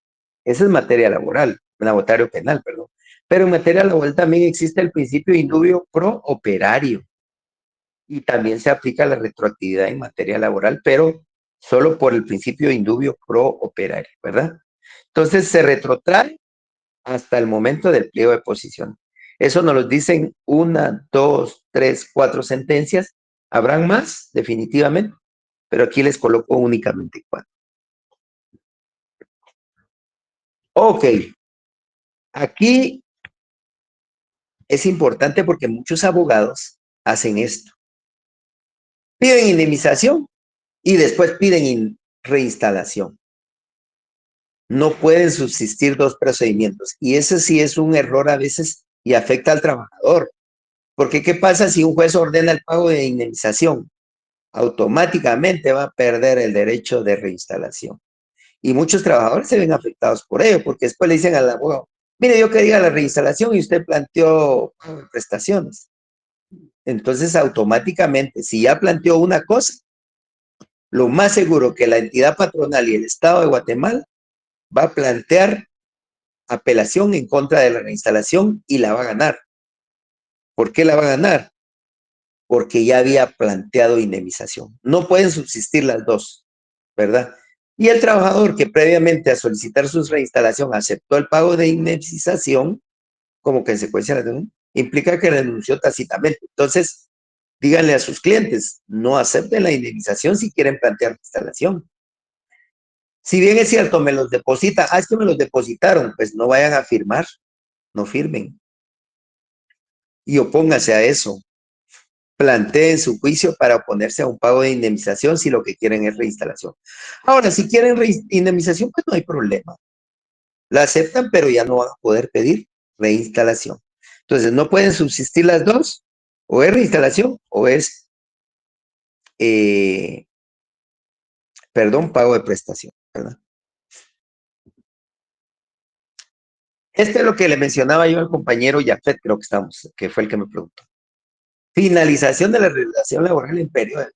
Esa es materia laboral, laboratorio penal, perdón. Pero en materia laboral también existe el principio de indubio pro operario. Y también se aplica la retroactividad en materia laboral, pero solo por el principio de indubio pro operario, ¿verdad? Entonces se retrotrae hasta el momento del pliego de posición. Eso nos lo dicen 1, 2, 3, 4 sentencias. Habrán más, definitivamente, pero aquí les coloco únicamente 4. Ok, aquí es importante porque muchos abogados hacen esto. Piden indemnización y después piden reinstalación. No pueden subsistir dos procedimientos. Y ese sí es un error a veces y afecta al trabajador. Porque ¿qué pasa si un juez ordena el pago de indemnización? Automáticamente va a perder el derecho de reinstalación. Y muchos trabajadores se ven afectados por ello, porque después le dicen al abogado, mire, yo quería la reinstalación y usted planteó prestaciones. Entonces, automáticamente, si ya planteó una cosa, lo más seguro que la entidad patronal y el Estado de Guatemala va a plantear apelación en contra de la reinstalación y la va a ganar. ¿Por qué la va a ganar? Porque ya había planteado indemnización. No pueden subsistir las dos, ¿verdad? Y el trabajador que previamente a solicitar su reinstalación aceptó el pago de indemnización, como consecuencia de la denuncia, implica que renunció tácitamente. Entonces, díganle a sus clientes, no acepten la indemnización si quieren plantear instalación. Si bien es cierto, me los deposita, es que me los depositaron, pues no vayan a firmar, no firmen. Y opóngase a eso. Planteen su juicio para oponerse a un pago de indemnización si lo que quieren es reinstalación. Ahora, si quieren indemnización, pues no hay problema. La aceptan, pero ya no van a poder pedir reinstalación. Entonces, no pueden subsistir las dos, o es reinstalación o es, pago de prestación, ¿verdad? Este es lo que le mencionaba yo al compañero Yafet, creo que estamos, que fue el que me preguntó. Finalización de la relación laboral en periodo de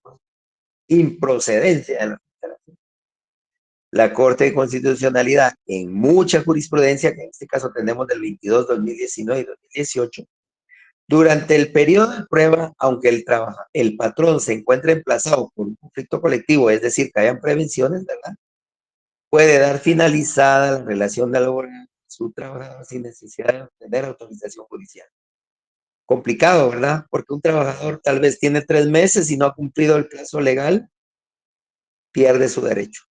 improcedencia de la reinstalación. La Corte de Constitucionalidad, en mucha jurisprudencia, que en este caso tenemos del 22, 2019 y 2018, durante el periodo de prueba, aunque el patrón se encuentre emplazado por un conflicto colectivo, es decir, que hayan prevenciones, ¿verdad? Puede dar finalizada la relación laboral de su trabajador sin necesidad de obtener autorización judicial. Complicado, ¿verdad? Porque un trabajador tal vez tiene 3 meses y no ha cumplido el plazo legal, pierde su derecho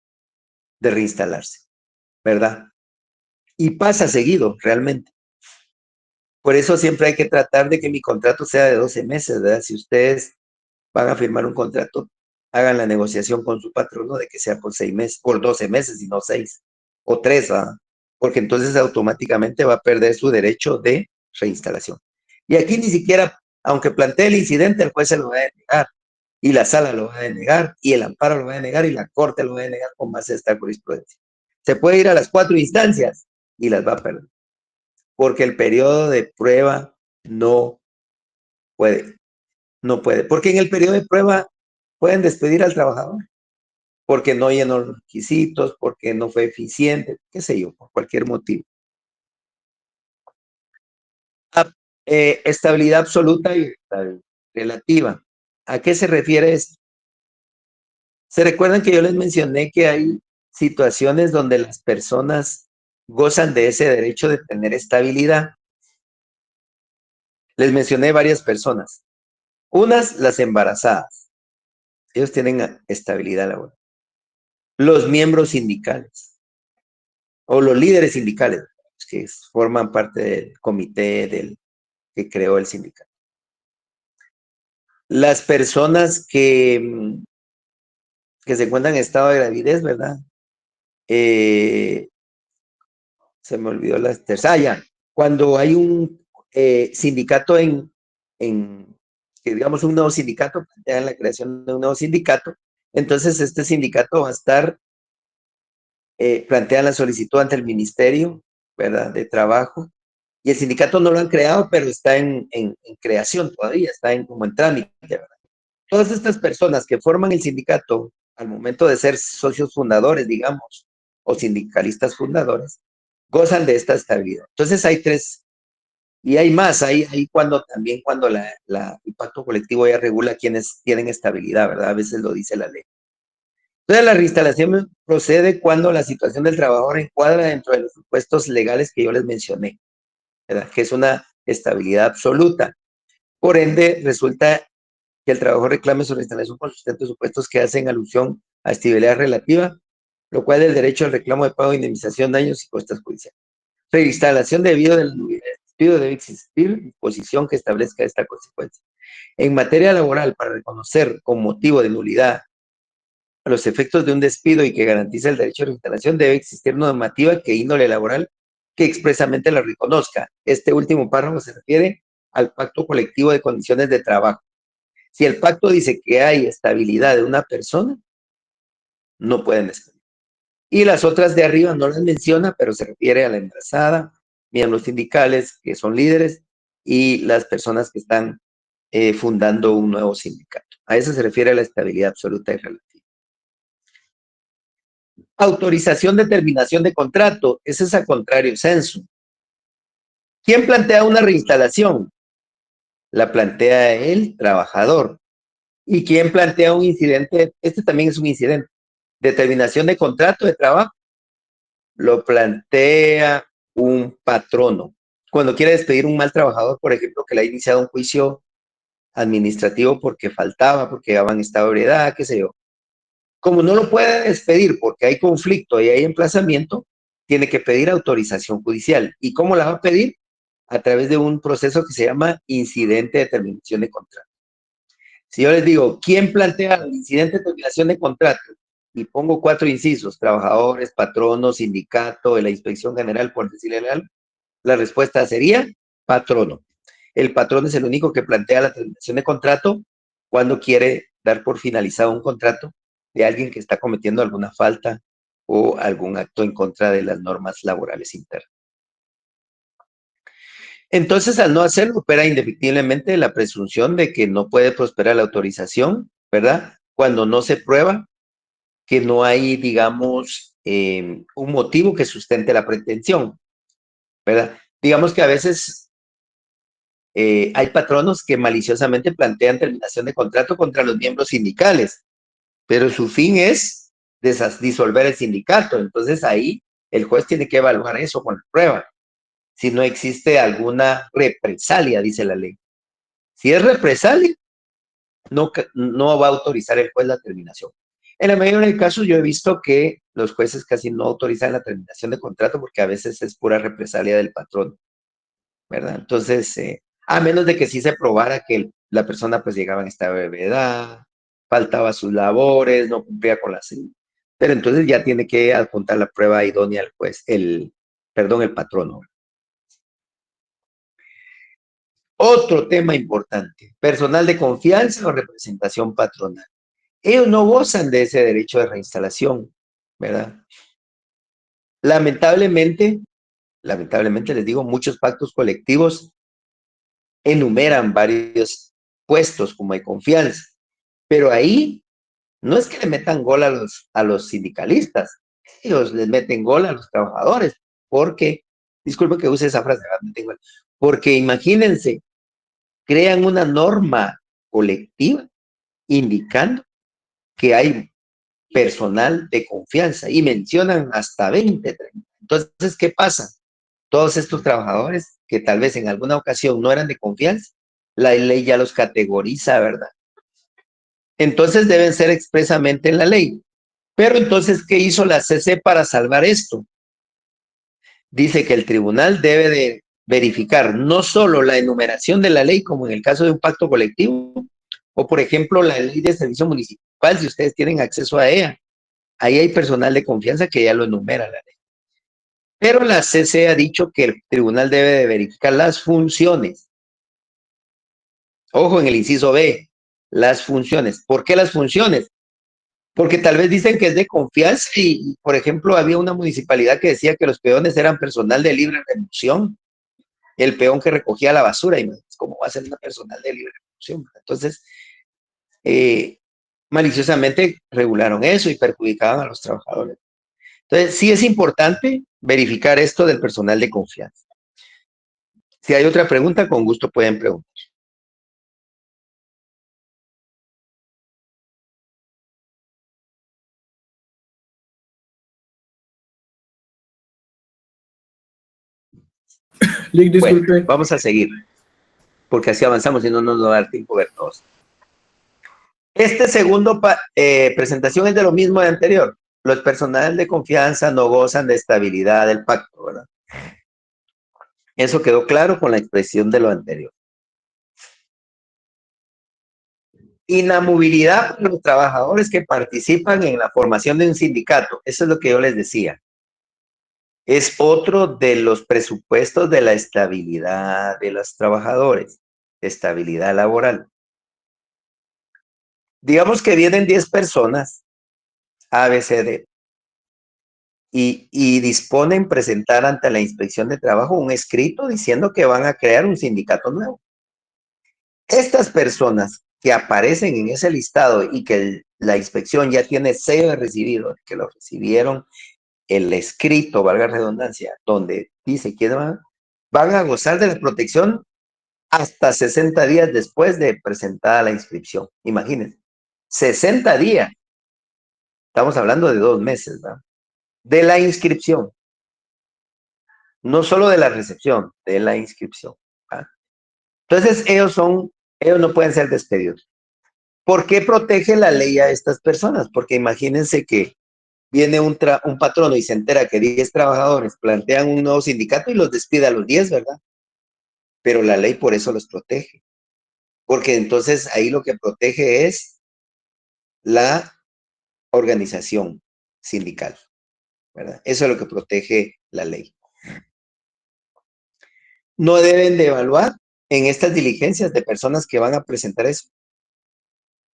de reinstalarse, ¿verdad? Y pasa seguido, realmente. Por eso siempre hay que tratar de que mi contrato sea de 12 meses, ¿verdad? Si ustedes van a firmar un contrato, hagan la negociación con su patrono de que sea por 6 meses, por 12 meses y no 6 o 3, ¿verdad? Porque entonces automáticamente va a perder su derecho de reinstalación. Y aquí ni siquiera, aunque plantee el incidente, el juez se lo va a denegar, y la sala lo va a denegar, y el amparo lo va a denegar, y la corte lo va a denegar con base a esta jurisprudencia. Se puede ir a las 4 instancias y las va a perder, porque el periodo de prueba no puede, no puede, porque en el periodo de prueba pueden despedir al trabajador, porque no llenó los requisitos, porque no fue eficiente, qué sé yo, por cualquier motivo. Estabilidad absoluta y relativa. ¿A qué se refiere esto? ¿Se recuerdan que yo les mencioné que hay situaciones donde las personas gozan de ese derecho de tener estabilidad? Les mencioné varias personas. Unas, las embarazadas. Ellos tienen estabilidad laboral. Los miembros sindicales o los líderes sindicales que forman parte del comité que creó el sindicato. Las personas que se encuentran en estado de gravidez, ¿verdad? Se me olvidó la tercera. Ya, cuando hay un sindicato que digamos un nuevo sindicato, plantean la creación de un nuevo sindicato, entonces este sindicato va a estar, plantean la solicitud ante el Ministerio, ¿verdad? De Trabajo, y el sindicato no lo han creado, pero está en creación todavía, está como en trámite, ¿verdad? Todas estas personas que forman el sindicato al momento de ser socios fundadores, digamos, o sindicalistas fundadores, gozan de esta estabilidad. Entonces hay 3, y hay más, hay cuando el pacto colectivo ya regula quienes tienen estabilidad, ¿verdad? A veces lo dice la ley. Entonces la reinstalación procede cuando la situación del trabajador encuadra dentro de los supuestos legales que yo les mencioné, ¿verdad? Que es una estabilidad absoluta. Por ende, resulta que el trabajador reclame su reinstalación con sustentos supuestos que hacen alusión a estabilidad relativa, lo cual es el derecho al reclamo de pago de indemnización, daños y costas judiciales. Reinstalación debido del despido debe existir disposición que establezca esta consecuencia. En materia laboral, para reconocer con motivo de nulidad a los efectos de un despido y que garantice el derecho de reinstalación, debe existir normativa que índole laboral que expresamente la reconozca. Este último párrafo se refiere al pacto colectivo de condiciones de trabajo. Si el pacto dice que hay estabilidad de una persona, no pueden despedir. Y las otras de arriba no las menciona, pero se refiere a la embarazada, miembros sindicales que son líderes y las personas que están fundando un nuevo sindicato. A eso se refiere la estabilidad absoluta y relativa. Autorización de terminación de contrato. Ese es a contrario censo. ¿Quién plantea una reinstalación? La plantea el trabajador. ¿Y quién plantea un incidente? Este también es un incidente. Determinación de contrato de trabajo. Lo plantea un patrono. Cuando quiere despedir un mal trabajador, por ejemplo, que le ha iniciado un juicio administrativo porque faltaba, porque llevaba en estado de ebriedad, qué sé yo. Como no lo puede despedir porque hay conflicto y hay emplazamiento, tiene que pedir autorización judicial. ¿Y cómo la va a pedir? A través de un proceso que se llama incidente de terminación de contrato. Si yo les digo, ¿quién plantea el incidente de terminación de contrato? Y pongo 4 incisos, trabajadores, patronos, sindicato, la inspección general, por decirle algo, la respuesta sería patrono. El patrón es el único que plantea la terminación de contrato cuando quiere dar por finalizado un contrato de alguien que está cometiendo alguna falta o algún acto en contra de las normas laborales internas. Entonces, al no hacerlo, opera indefectiblemente la presunción de que no puede prosperar la autorización, ¿verdad? Cuando no se prueba que no hay, digamos, un motivo que sustente la pretensión, ¿verdad? Digamos que a veces hay patronos que maliciosamente plantean terminación de contrato contra los miembros sindicales, pero su fin es disolver el sindicato. Entonces ahí el juez tiene que evaluar eso con la prueba. Si no existe alguna represalia, dice la ley. Si es represalia, no va a autorizar el juez la terminación. En la mayoría de casos yo he visto que los jueces casi no autorizan la terminación de contrato porque a veces es pura represalia del patrón, ¿verdad? Entonces, a menos de que sí se probara que la persona pues llegaba en estado de gravedad, faltaba sus labores, no cumplía con las... Pero entonces ya tiene que adjuntar la prueba idónea al juez, el patrono. Otro tema importante, personal de confianza o representación patronal. Ellos no gozan de ese derecho de reinstalación, ¿verdad? Lamentablemente les digo, muchos pactos colectivos enumeran varios puestos como de confianza, pero ahí no es que le metan gol a los sindicalistas, ellos les meten gol a los trabajadores, porque, disculpe que use esa frase, porque imagínense, crean una norma colectiva indicando que hay personal de confianza y mencionan hasta 20, 30. Entonces, ¿qué pasa? Todos estos trabajadores que tal vez en alguna ocasión no eran de confianza, la ley ya los categoriza, ¿verdad? Entonces deben ser expresamente en la ley. Pero entonces, ¿qué hizo la CC para salvar esto? Dice que el tribunal debe de verificar no solo la enumeración de la ley, como en el caso de un pacto colectivo, o por ejemplo la ley de servicio municipal, si ustedes tienen acceso a ella. Ahí hay personal de confianza que ya lo enumera la ley. Pero la CC ha dicho que el tribunal debe de verificar las funciones. Ojo en el inciso B, las funciones. ¿Por qué las funciones? Porque tal vez dicen que es de confianza y, por ejemplo, había una municipalidad que decía que los peones eran personal de libre remoción. El peón que recogía la basura, y ¿cómo va a ser una personal de libre remoción? Entonces, maliciosamente regularon eso y perjudicaban a los trabajadores. Entonces, sí es importante verificar esto del personal de confianza. Si hay otra pregunta, con gusto pueden preguntar. Lick, disculpe. Bueno, vamos a seguir, porque así avanzamos y no nos va a dar tiempo de ver todos. Este segundo presentación es de lo mismo de anterior. Los personales de confianza no gozan de estabilidad del pacto, ¿verdad? Eso quedó claro con la expresión de lo anterior. Inamovilidad para los trabajadores que participan en la formación de un sindicato. Eso es lo que yo les decía. Es otro de los presupuestos de la estabilidad de los trabajadores, estabilidad laboral. Digamos que vienen 10 personas, A, B, C, D, y disponen presentar ante la inspección de trabajo un escrito diciendo que van a crear un sindicato nuevo. Estas personas que aparecen en ese listado y que la inspección ya tiene sello de recibido, que lo recibieron, el escrito, valga la redundancia, donde dice que van a gozar de la protección hasta 60 días después de presentada la inscripción. Imagínense, 60 días. Estamos hablando de 2 meses, ¿verdad? De la inscripción. No solo de la recepción, de la inscripción. ¿Verdad? Entonces, ellos no pueden ser despedidos. ¿Por qué protege la ley a estas personas? Porque imagínense que viene un patrono y se entera que 10 trabajadores plantean un nuevo sindicato y los despide a los 10, ¿verdad? Pero la ley por eso los protege. Porque entonces ahí lo que protege es la organización sindical, ¿verdad? Eso es lo que protege la ley. No deben de evaluar en estas diligencias de personas que van a presentar eso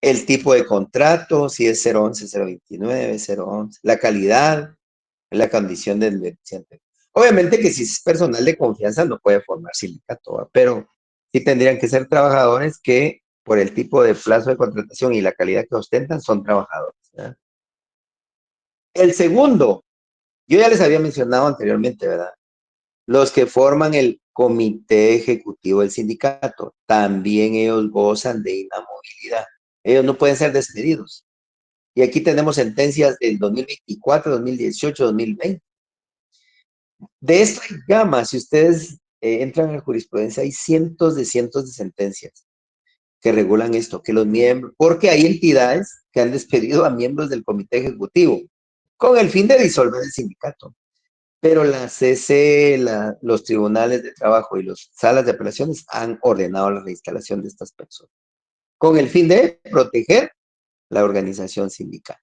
el tipo de contrato, si es 011, 029, 011, la calidad, la condición del beneficiante. Obviamente que si es personal de confianza no puede formar sindicato, ¿va? Pero sí tendrían que ser trabajadores que por el tipo de plazo de contratación y la calidad que ostentan son trabajadores, ¿verdad? El segundo, yo ya les había mencionado anteriormente, ¿verdad? Los que forman el comité ejecutivo del sindicato, también ellos gozan de inamovilidad. Ellos no pueden ser despedidos. Y aquí tenemos sentencias del 2024, 2018, 2020. De esto hay gama, si ustedes entran a la jurisprudencia, hay cientos de sentencias que regulan esto, que los miembros, porque hay entidades que han despedido a miembros del comité ejecutivo con el fin de disolver el sindicato. Pero la CC, los tribunales de trabajo y las salas de apelaciones han ordenado la reinstalación de estas personas con el fin de proteger la organización sindical.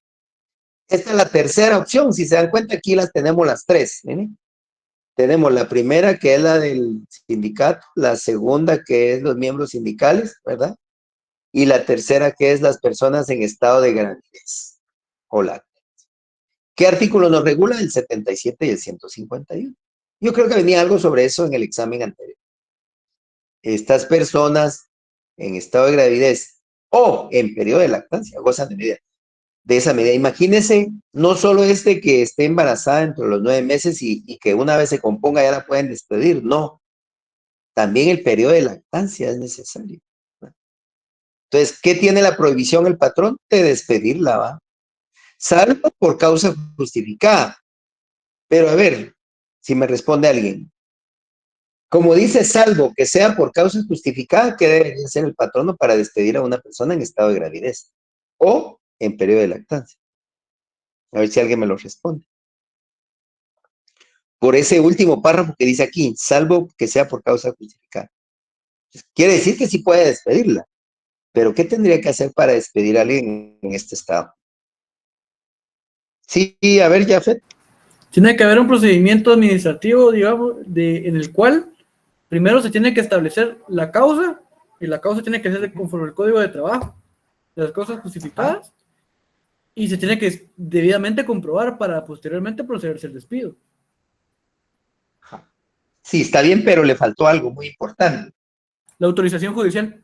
Esta es la tercera opción. Si se dan cuenta, aquí las tenemos las tres. ¿Eh? Tenemos la primera, que es la del sindicato, la segunda, que es los miembros sindicales, ¿verdad? Y la tercera, que es las personas en estado de gravidez o lactancia. ¿Qué artículo nos regula? El 77 y el 151. Yo creo que venía algo sobre eso en el examen anterior. Estas personas en estado de gravidez o en periodo de lactancia gozan de esa medida. Imagínense, no solo que esté embarazada entre los 9 meses y que una vez se componga ya la pueden despedir, no. También el periodo de lactancia es necesario. Entonces, ¿qué tiene la prohibición el patrón? De despedirla, ¿va? Salvo por causa justificada. Pero a ver, si me responde alguien, como dice, salvo que sea por causa justificada, ¿qué debería hacer el patrono para despedir a una persona en estado de gravidez o en periodo de lactancia? A ver si alguien me lo responde. Por ese último párrafo que dice aquí, salvo que sea por causa justificada. Quiere decir que sí puede despedirla, pero ¿qué tendría que hacer para despedir a alguien en este estado? Sí, a ver, Jafet. Tiene que haber un procedimiento administrativo, digamos, en el cual primero se tiene que establecer la causa, y la causa tiene que ser conforme al Código de Trabajo, las causas justificadas, y se tiene que debidamente comprobar para posteriormente procederse al despido. Sí, está bien, pero le faltó algo muy importante. La autorización judicial.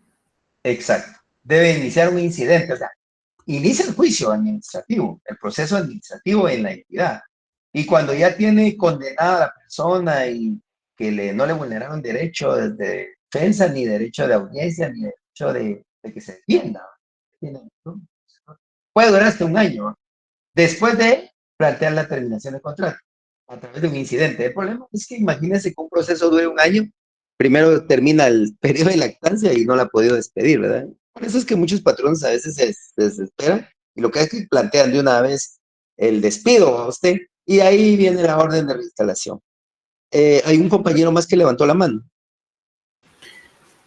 Exacto. Debe iniciar un incidente, o sea, inicia el juicio administrativo, el proceso administrativo en la entidad. Y cuando ya tiene condenada a la persona y que no le vulneraron derecho de defensa, ni derecho de audiencia, ni derecho de que se defienda. Puede durar hasta 1 año. Después de plantear la terminación del contrato a través de un incidente. El problema es que imagínense que un proceso dure 1 año, primero termina el periodo de lactancia y no la ha podido despedir, ¿verdad? Por eso es que muchos patrones a veces se desesperan y lo que es que plantean de una vez el despido a usted y ahí viene la orden de reinstalación. Hay un compañero más que levantó la mano.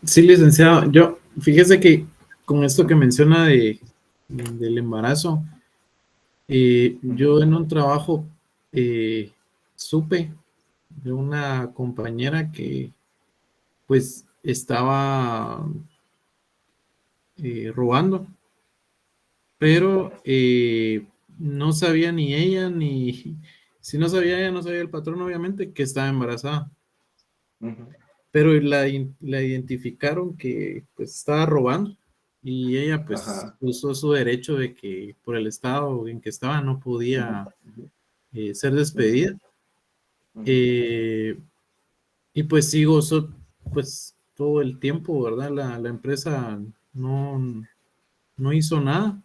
Sí, licenciado. Fíjese que con esto que menciona del embarazo, yo en un trabajo supe de una compañera que pues estaba robando, pero no sabía ni ella, ni si no sabía ella, no sabía el patrón, obviamente, que estaba embarazada. Pero la identificaron que pues estaba robando y ella pues Ajá. usó su derecho de que por el estado en que estaba no podía ser despedida. Eh, y pues sí gozó pues todo el tiempo, ¿verdad? La empresa no hizo nada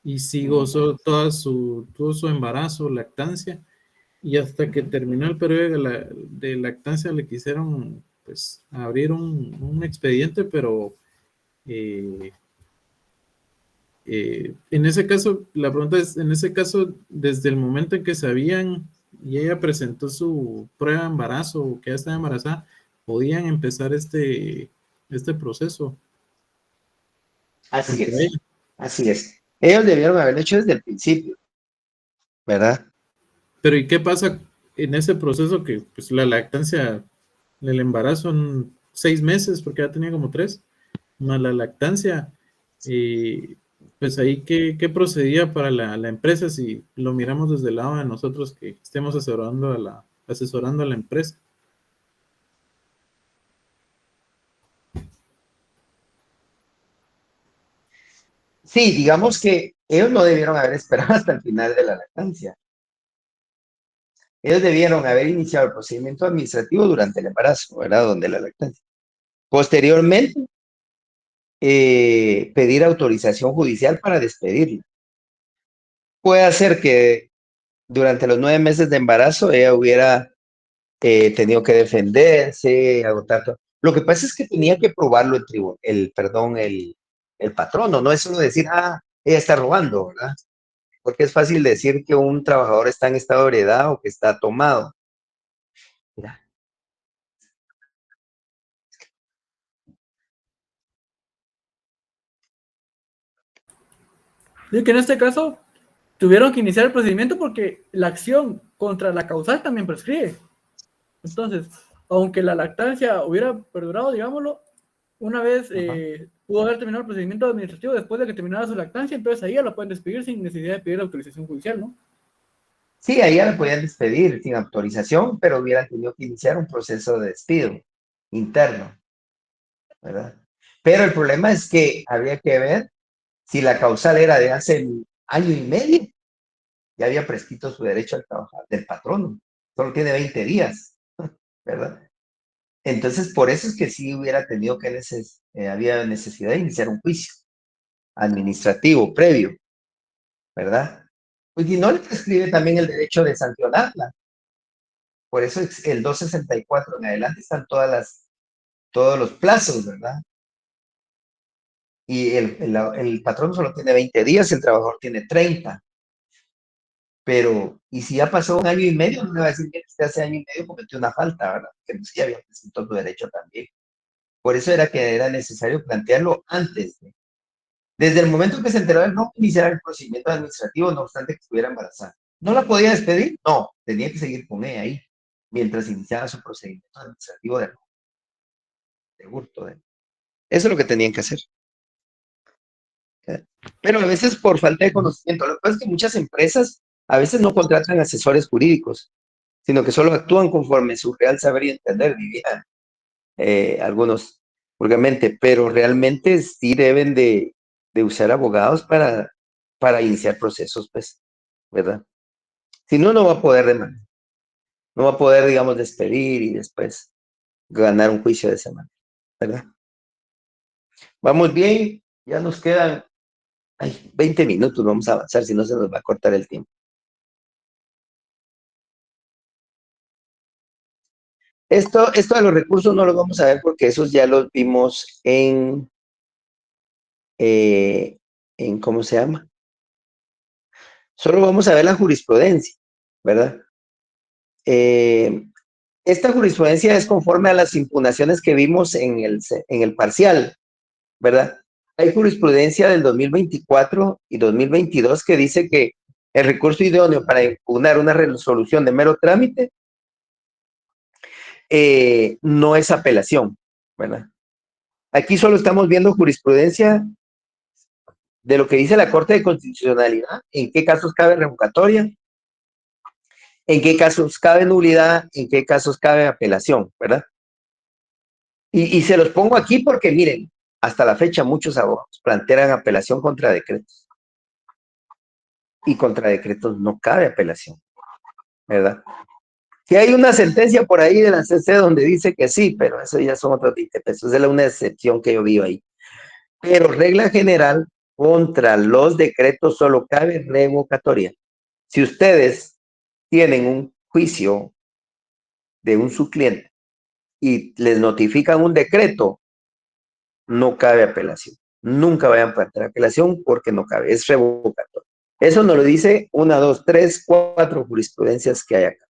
y sí gozó todo su embarazo, lactancia, y hasta que terminó el periodo de lactancia le quisieron pues abrir un expediente, pero eh, en ese caso, la pregunta es, en ese caso, desde el momento en que sabían y ella presentó su prueba de embarazo o que ya estaba embarazada, podían empezar este proceso Así contra es, ella. así es. Ellos debieron haberlo hecho desde el principio, ¿verdad? Pero ¿y qué pasa en ese proceso que pues la lactancia, el embarazo en 6 meses, porque ya tenía como 3, más la lactancia, y pues ahí qué procedía para la empresa si lo miramos desde el lado de nosotros que estemos asesorando a la empresa? Sí, digamos que ellos no debieron haber esperado hasta el final de la lactancia. Ellos debieron haber iniciado el procedimiento administrativo durante el embarazo, ¿verdad? Donde la lactancia. Posteriormente, pedir autorización judicial para despedirla. Puede ser que durante los 9 meses de embarazo ella hubiera tenido que defenderse, agotar todo. Lo que pasa es que tenía que probarlo el patrono, no es solo decir, ella está robando, ¿verdad? Porque es fácil decir que un trabajador está en estado de ebriedad o que está tomado. Mira, Así que en este caso tuvieron que iniciar el procedimiento porque la acción contra la causal también prescribe. Entonces, aunque la lactancia hubiera perdurado, digámoslo, una vez ajá. pudo haber terminado el procedimiento administrativo después de que terminara su lactancia, entonces ahí ya la pueden despedir sin necesidad de pedir autorización judicial, ¿no? Sí, ahí ya la podían despedir sin autorización, pero hubieran tenido que iniciar un proceso de despido interno, ¿verdad? Pero el problema es que habría que ver si la causal era de hace año y medio, ya había prescrito su derecho al trabajar del patrono, solo tiene 20 días, ¿verdad? Entonces, por eso es que sí hubiera tenido que había necesidad de iniciar un juicio administrativo previo, ¿verdad? Pues y no le prescribe también el derecho de sancionarla. Por eso el 264 en adelante están todos los plazos, ¿verdad? Y el patrón solo tiene 20 días, el trabajador tiene 30. Pero, y si ya pasó un año y medio, no le va a decir que usted hace año y medio cometió una falta, ¿verdad? Que no sí había presentado su derecho también. Por eso era que era necesario plantearlo antes. Desde el momento que se enteró de no iniciar el procedimiento administrativo, no obstante que estuviera embarazada. ¿No la podía despedir? No, tenía que seguir con ella ahí, mientras iniciaba su procedimiento administrativo de hurto. Eso es lo que tenían que hacer. Pero a veces por falta de conocimiento. Lo que pasa es que muchas empresas a veces no contratan asesores jurídicos, sino que solo actúan conforme su real saber y entender, dirían algunos vulgarmente, pero realmente sí deben de usar abogados para iniciar procesos, pues, ¿verdad? Si no, no va a poder demandar, no va a poder, digamos, despedir y después ganar un juicio de esa manera, ¿verdad? Vamos bien, ya nos quedan 20 minutos, vamos a avanzar, si no se nos va a cortar el tiempo. Esto de los recursos no lo vamos a ver porque esos ya los vimos ¿cómo se llama? Solo vamos a ver la jurisprudencia, ¿verdad? Esta jurisprudencia es conforme a las impugnaciones que vimos en el parcial, ¿verdad? Hay jurisprudencia del 2024 y 2022 que dice que el recurso idóneo para impugnar una resolución de mero trámite no es apelación, ¿verdad? Aquí solo estamos viendo jurisprudencia de lo que dice la Corte de Constitucionalidad, en qué casos cabe revocatoria, en qué casos cabe nulidad, en qué casos cabe apelación, ¿verdad? Y se los pongo aquí porque miren, hasta la fecha muchos abogados plantean apelación contra decretos. Y contra decretos no cabe apelación, ¿verdad? Que hay una sentencia por ahí de la CC donde dice que sí, pero eso ya son otros 20 pesos. Esa es una excepción que yo vi ahí. Pero regla general, contra los decretos solo cabe revocatoria. Si ustedes tienen un juicio de un subcliente y les notifican un decreto, no cabe apelación. Nunca vayan a plantear apelación porque no cabe, es revocatorio. Eso nos lo dice 1, 2, 3, 4 jurisprudencias que hay acá.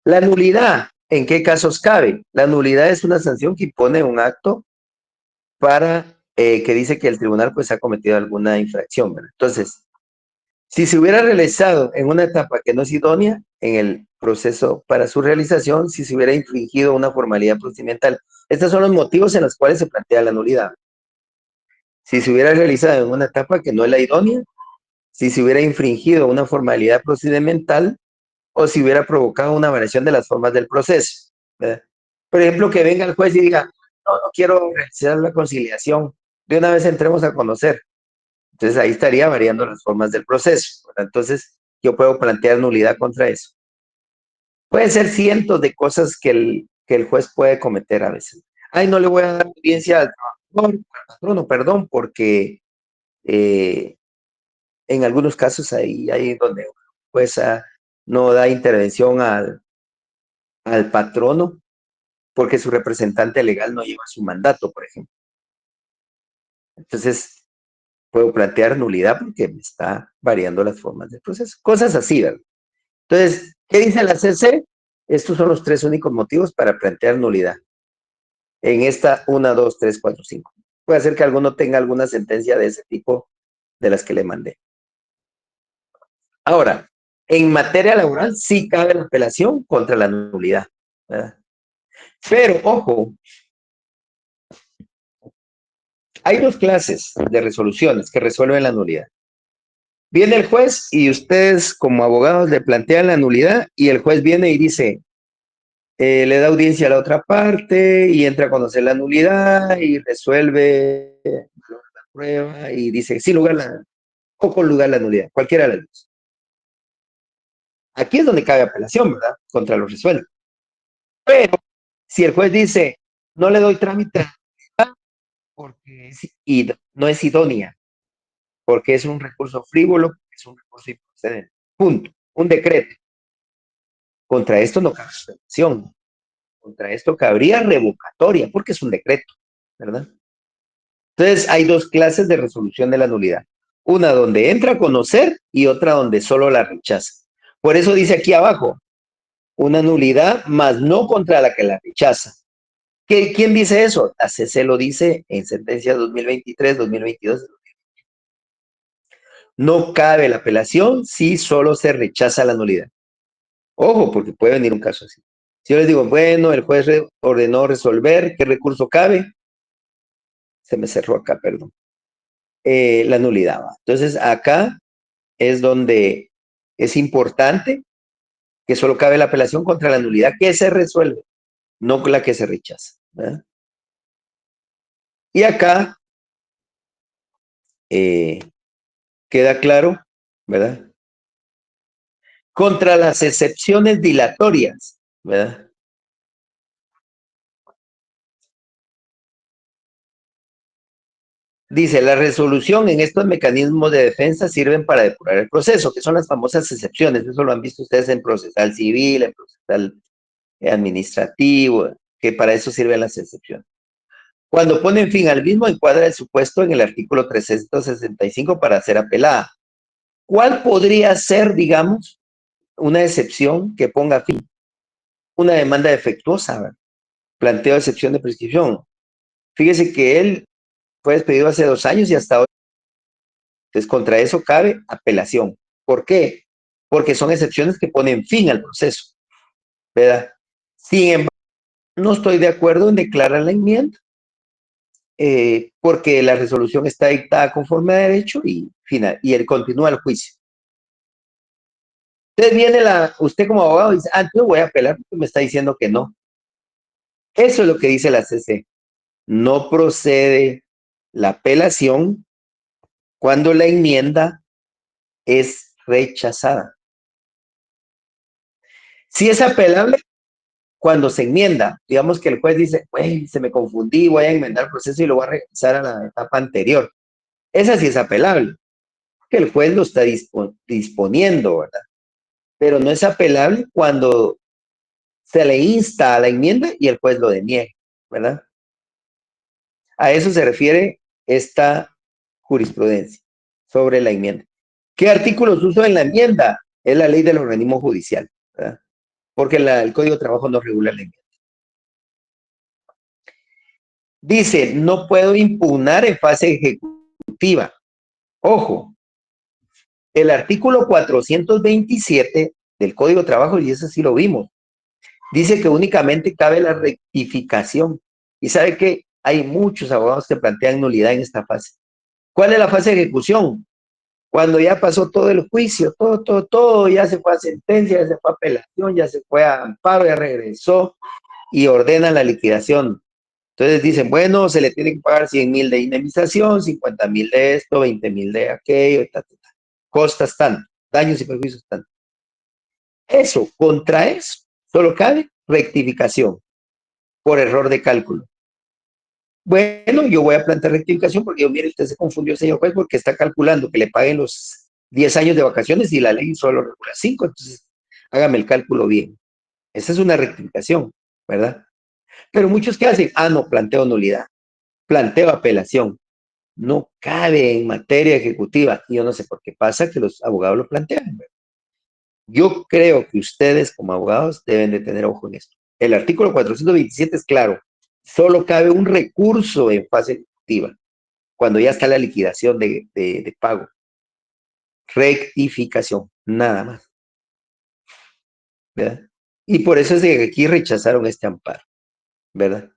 La nulidad, ¿en qué casos cabe? La nulidad es una sanción que impone un acto para que dice que el tribunal pues ha cometido alguna infracción, ¿verdad? Entonces, si se hubiera realizado en una etapa que no es idónea, en el proceso para su realización, si se hubiera infringido una formalidad procedimental. Estos son los motivos en los cuales se plantea la nulidad. Si se hubiera realizado en una etapa que no es la idónea, si se hubiera infringido una formalidad procedimental o si hubiera provocado una variación de las formas del proceso, ¿verdad? Por ejemplo, que venga el juez y diga, no quiero realizar la conciliación, de una vez entremos a conocer. Entonces ahí estaría variando las formas del proceso, ¿verdad? Entonces yo puedo plantear nulidad contra eso. Pueden ser cientos de cosas que el juez puede cometer a veces. Ay, no le voy a dar audiencia al patrono, perdón, porque en algunos casos ahí donde el juez no da intervención al patrono porque su representante legal no lleva su mandato, por ejemplo. Entonces, puedo plantear nulidad porque me está variando las formas del proceso. Cosas así, ¿verdad? Entonces, ¿qué dice la CC? Estos son los 3 únicos motivos para plantear nulidad. En esta 1, 2, 3, 4, 5. Puede ser que alguno tenga alguna sentencia de ese tipo de las que le mandé. Ahora, en materia laboral sí cabe la apelación contra la nulidad, ¿verdad? Pero, ojo, hay 2 clases de resoluciones que resuelven la nulidad. Viene el juez y ustedes como abogados le plantean la nulidad y el juez viene y dice, le da audiencia a la otra parte y entra a conocer la nulidad y resuelve la prueba y dice sin lugar o con lugar la nulidad, cualquiera de las dos. Aquí es donde cabe apelación, ¿verdad? Contra lo resuelto. Pero si el juez dice, no le doy trámite porque no es idónea, porque es un recurso frívolo, es un recurso improcedente. Punto. Un decreto. Contra esto no cabe apelación. Contra esto cabría revocatoria, porque es un decreto, ¿verdad? Entonces, hay 2 clases de resolución de la nulidad. Una donde entra a conocer y otra donde solo la rechaza. Por eso dice aquí abajo, una nulidad, más no contra la que la rechaza. ¿Quién dice eso? La CC lo dice en sentencia 2023, 2022. No cabe la apelación si solo se rechaza la nulidad. Ojo, porque puede venir un caso así. Si yo les digo, bueno, el juez ordenó resolver, ¿qué recurso cabe? Se me cerró acá, perdón. La nulidad. ¿Va? Entonces, acá es donde es importante que solo cabe la apelación contra la nulidad que se resuelve, no la que se rechaza. ¿Verdad? Y acá queda claro, ¿verdad? Contra las excepciones dilatorias, ¿verdad? Dice, la resolución en estos mecanismos de defensa sirven para depurar el proceso, que son las famosas excepciones. Eso lo han visto ustedes en procesal civil, en procesal administrativo, que para eso sirven las excepciones. Cuando ponen fin al mismo, encuadra el supuesto en el artículo 365 para ser apelada. ¿Cuál podría ser, digamos, una excepción que ponga fin? Una demanda defectuosa, ¿verdad? Planteo de excepción de prescripción. Fíjese que él fue despedido hace 2 años y hasta hoy. Entonces, contra eso cabe apelación. ¿Por qué? Porque son excepciones que ponen fin al proceso, ¿verdad? Sin embargo, no estoy de acuerdo en declarar la enmienda, porque la resolución está dictada conforme a derecho y él continúa el juicio. Entonces viene usted como abogado y dice, yo voy a apelar porque me está diciendo que no. Eso es lo que dice la CC. no procede la apelación cuando la enmienda es rechazada. Si es apelable cuando se enmienda, digamos que el juez dice, se me confundí, voy a enmendar el proceso y lo voy a regresar a la etapa anterior. Esa sí es apelable, que el juez lo está disponiendo, ¿verdad? Pero no es apelable cuando se le insta a la enmienda y el juez lo deniegue, ¿verdad? A eso se refiere esta jurisprudencia sobre la enmienda. ¿Qué artículos uso en la enmienda? Es la ley del organismo judicial, ¿verdad? Porque el Código de Trabajo no regula la enmienda. Dice, no puedo impugnar en fase ejecutiva. Ojo, el artículo 427 del Código de Trabajo, y eso sí lo vimos, dice que únicamente cabe la rectificación. Y sabe que hay muchos abogados que plantean nulidad en esta fase. ¿Cuál es la fase de ejecución? Cuando ya pasó todo el juicio, todo, ya se fue a sentencia, ya se fue a apelación, ya se fue a amparo, ya regresó y ordena la liquidación. Entonces dicen, bueno, se le tiene que pagar 100,000 de indemnización, 50,000 de esto, 20,000 de aquello, costas tanto, daños y perjuicios tanto. Eso, contra eso, solo cabe rectificación por error de cálculo. Bueno, yo voy a plantear rectificación porque yo, mire, usted se confundió, señor juez, porque está calculando que le paguen los 10 años de vacaciones y la ley solo regula 5, entonces hágame el cálculo bien. Esa es una rectificación, ¿verdad? Pero muchos que hacen, no, planteo nulidad, planteo apelación. No cabe en materia ejecutiva. Yo no sé por qué pasa que los abogados lo plantean. Yo creo que ustedes como abogados deben de tener ojo en esto. El artículo 427 es claro. Solo cabe un recurso en fase ejecutiva, cuando ya está la liquidación de pago. Rectificación, nada más. ¿Verdad? Y por eso es que aquí rechazaron este amparo. ¿Verdad?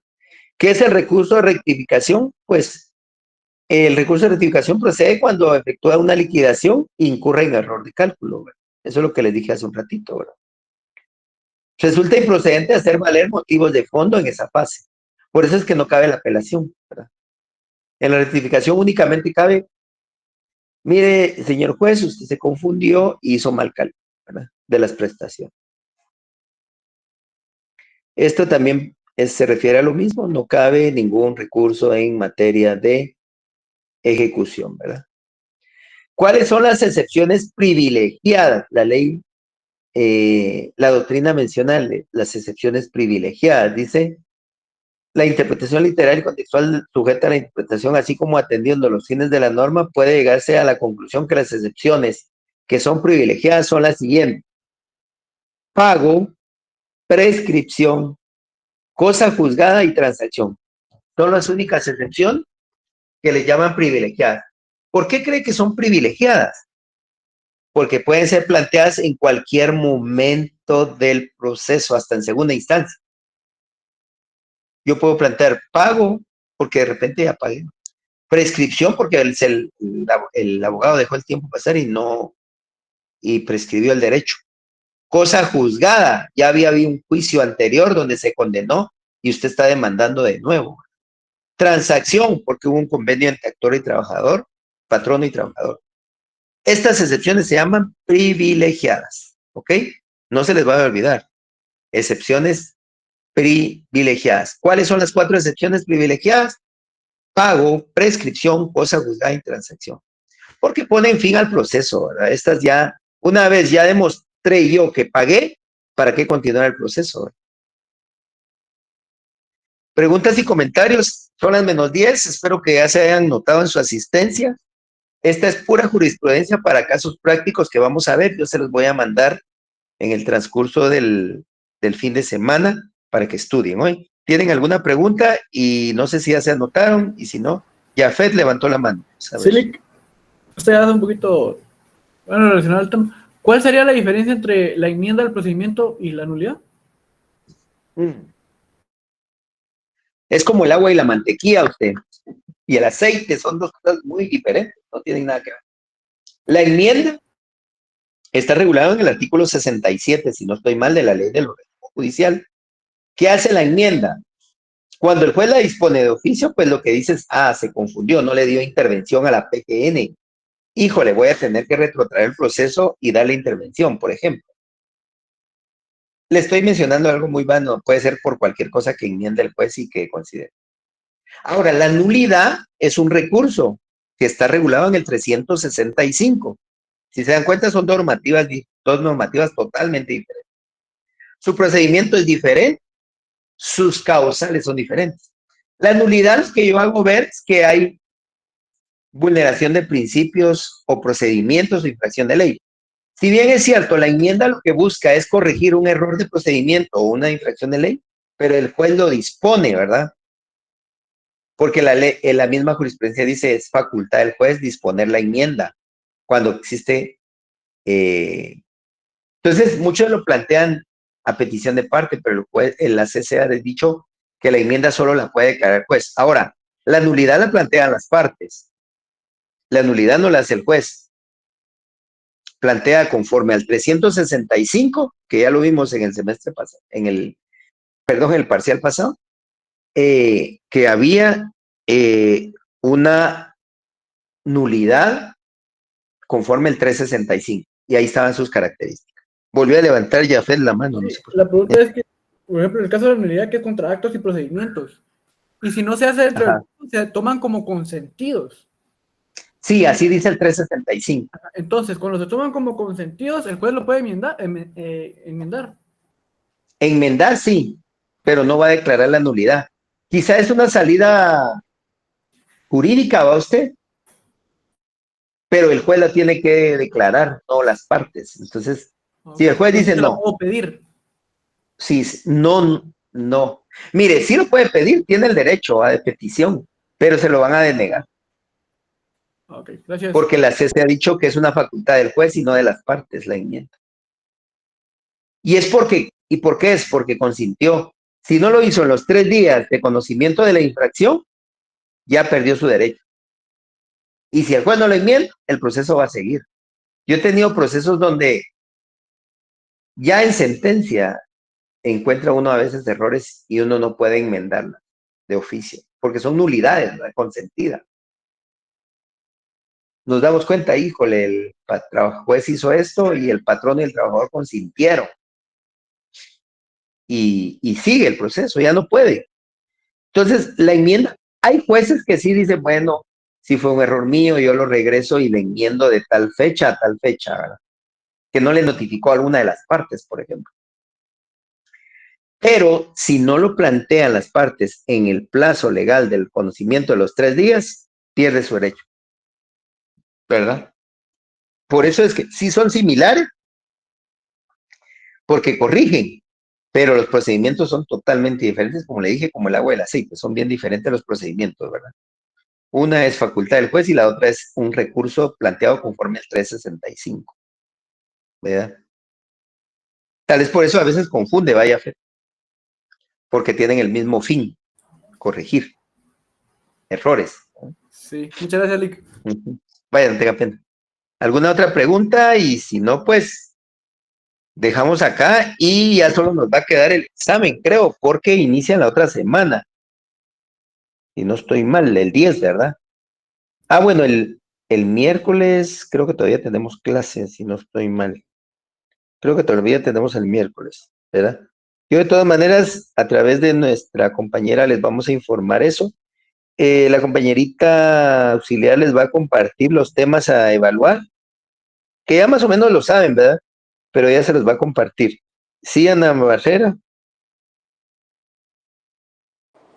¿Qué es el recurso de rectificación? Pues el recurso de rectificación procede cuando efectúa una liquidación e incurre en error de cálculo. ¿Verdad? Eso es lo que les dije hace un ratito. ¿Verdad? Resulta improcedente hacer valer motivos de fondo en esa fase. Por eso es que no cabe la apelación. ¿Verdad? En la rectificación únicamente cabe, mire, señor juez, usted se confundió y hizo mal cálculo, ¿verdad? De las prestaciones. Esto también se refiere a lo mismo, no cabe ningún recurso en materia de ejecución, ¿verdad? ¿Cuáles son las excepciones privilegiadas? La ley, la doctrina menciona las excepciones privilegiadas. Dice, la interpretación literal y contextual sujeta a la interpretación, así como atendiendo los fines de la norma, puede llegarse a la conclusión que las excepciones que son privilegiadas son las siguientes: pago, prescripción, cosa juzgada y transacción. Son las únicas excepciones que le llaman privilegiadas. ¿Por qué cree que son privilegiadas? Porque pueden ser planteadas en cualquier momento del proceso, hasta en segunda instancia. Yo puedo plantear pago porque de repente ya pagué. Prescripción porque el abogado dejó el tiempo pasar y prescribió el derecho. Cosa juzgada, ya había habido un juicio anterior donde se condenó y usted está demandando de nuevo. Transacción, porque hubo un convenio entre actor y trabajador, patrono y trabajador. Estas excepciones se llaman privilegiadas, ¿ok? No se les va a olvidar. Excepciones privilegiadas. ¿Cuáles son las 4 excepciones privilegiadas? Pago, prescripción, cosa juzgada y transacción. Porque ponen fin al proceso, ¿verdad? Estas ya, una vez ya demostré yo que pagué, ¿para qué continuar el proceso? ¿Verdad? Preguntas y comentarios, son las -10, espero que ya se hayan notado en su asistencia. Esta es pura jurisprudencia para casos prácticos que vamos a ver, yo se los voy a mandar en el transcurso del fin de semana para que estudien hoy. ¿Tienen alguna pregunta? Y no sé si ya se anotaron, y si no, Jafet levantó la mano. Silic, usted hace un poquito, bueno, relacionado al tema. ¿Cuál sería la diferencia entre la enmienda al procedimiento y la nulidad? Es como el agua y la mantequilla, usted. Y el aceite son dos cosas muy diferentes, no tienen nada que ver. La enmienda está regulada en el artículo 67, si no estoy mal, de la ley del organismo judicial. ¿Qué hace la enmienda? Cuando el juez la dispone de oficio, pues lo que dice es, se confundió, no le dio intervención a la PGN. Híjole, voy a tener que retrotraer el proceso y darle intervención, por ejemplo. Le estoy mencionando algo muy vano, puede ser por cualquier cosa que enmiende el juez y que considere. Ahora, la nulidad es un recurso que está regulado en el 365. Si se dan cuenta, son dos normativas totalmente diferentes. Su procedimiento es diferente, sus causales son diferentes. La nulidad que yo hago ver es que hay vulneración de principios o procedimientos o infracción de ley. Si bien es cierto, la enmienda lo que busca es corregir un error de procedimiento o una infracción de ley, pero el juez lo dispone, ¿verdad? Porque la ley, en la misma jurisprudencia dice es facultad del juez disponer la enmienda cuando existe. Entonces, muchos lo plantean a petición de parte, pero el juez, en la CC ha dicho que la enmienda solo la puede declarar el juez. Ahora, la nulidad la plantean las partes. La nulidad no la hace el juez. Plantea conforme al 365, que ya lo vimos en el semestre pasado, el parcial pasado, que había una nulidad conforme el 365. Y ahí estaban sus características. Volvió a levantar Jafet la mano. No sé por qué. La pregunta es que, por ejemplo, en el caso de la nulidad, que es contra actos y procedimientos. Y si no se hace dentro del se toman como consentidos. Sí, así dice el 365. Entonces, cuando se toman como consentidos, el juez lo puede enmendar. Enmendar sí, pero no va a declarar la nulidad. Quizá es una salida jurídica, ¿va usted? Pero el juez la tiene que declarar, no las partes. Entonces, si el juez dice se la no, puedo pedir. si no. Mire, sí lo puede pedir, tiene el derecho de petición, pero se lo van a denegar. Ok, gracias. Porque la CC ha dicho que es una facultad del juez y no de las partes la enmienda. ¿Y por qué es? Porque consintió. Si no lo hizo en los 3 días de conocimiento de la infracción, ya perdió su derecho. Y si el juez no lo enmienda, el proceso va a seguir. Yo he tenido procesos donde ya en sentencia encuentra uno a veces errores y uno no puede enmendarla de oficio, porque son nulidades, ¿no? Consentidas. Nos damos cuenta, híjole, el juez hizo esto y el patrón y el trabajador consintieron. Y sigue el proceso, ya no puede. Entonces, la enmienda, hay jueces que sí dicen, bueno, si fue un error mío, yo lo regreso y le enmiendo de tal fecha a tal fecha, ¿verdad? Que no le notificó a alguna de las partes, por ejemplo. Pero si no lo plantean las partes en el plazo legal del conocimiento de los 3 días, pierde su derecho, ¿verdad? Por eso es que sí son similares, porque corrigen, pero los procedimientos son totalmente diferentes, como le dije, como el agua y el aceite, son bien diferentes los procedimientos, ¿verdad? Una es facultad del juez y la otra es un recurso planteado conforme al 365, ¿verdad? Tal vez por eso a veces confunde, vaya fe, porque tienen el mismo fin, corregir errores. Sí, muchas gracias, Lick. Vaya, no tenga pena. ¿Alguna otra pregunta? Y si no, pues dejamos acá y ya solo nos va a quedar el examen, creo, porque inicia la otra semana. Si no estoy mal, el 10, ¿verdad? Bueno, el miércoles creo que todavía tenemos clases, si no estoy mal. Creo que todavía tenemos el miércoles, ¿verdad? Yo de todas maneras, a través de nuestra compañera les vamos a informar eso. La compañerita auxiliar les va a compartir los temas a evaluar, que ya más o menos lo saben, ¿verdad? Pero ya se los va a compartir. Sí, Ana Barrera.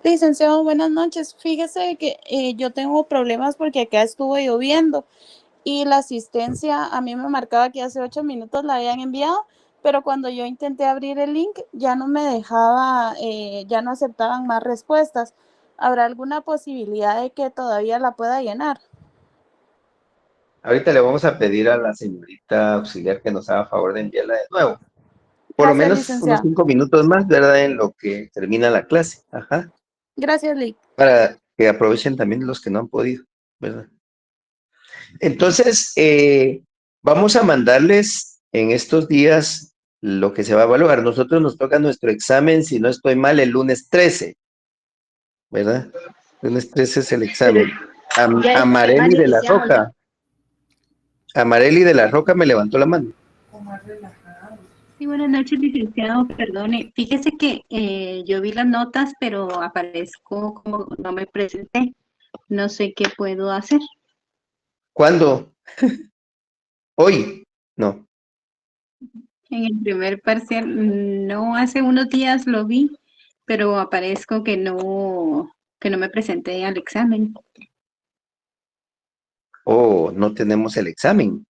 Licenciado, buenas noches. Fíjese que yo tengo problemas porque acá estuvo lloviendo y la asistencia a mí me marcaba que hace 8 minutos la habían enviado, pero cuando yo intenté abrir el link ya no me dejaba, ya no aceptaban más respuestas. ¿Habrá alguna posibilidad de que todavía la pueda llenar? Ahorita le vamos a pedir a la señorita auxiliar que nos haga favor de enviarla de nuevo. Por lo Gracias, menos unos licenciado. 5 minutos más, ¿verdad? En lo que termina la clase. Ajá. Gracias, Lick. Para que aprovechen también los que no han podido, ¿verdad? Entonces, vamos a mandarles en estos días lo que se va a evaluar. Nosotros nos toca nuestro examen, si no estoy mal, el lunes 13. ¿verdad? Lunes 13 es el examen. Ya el Amareli temario de la iniciado ya. Roca. Amareli de la Roca me levantó la mano. Sí, buenas noches, licenciado. Perdone. Fíjese que yo vi las notas, pero aparezco como no me presenté. No sé qué puedo hacer. ¿Cuándo? ¿Hoy? No. En el primer parcial, no hace unos días lo vi, pero aparezco que no me presenté al examen. Oh, no tenemos el examen.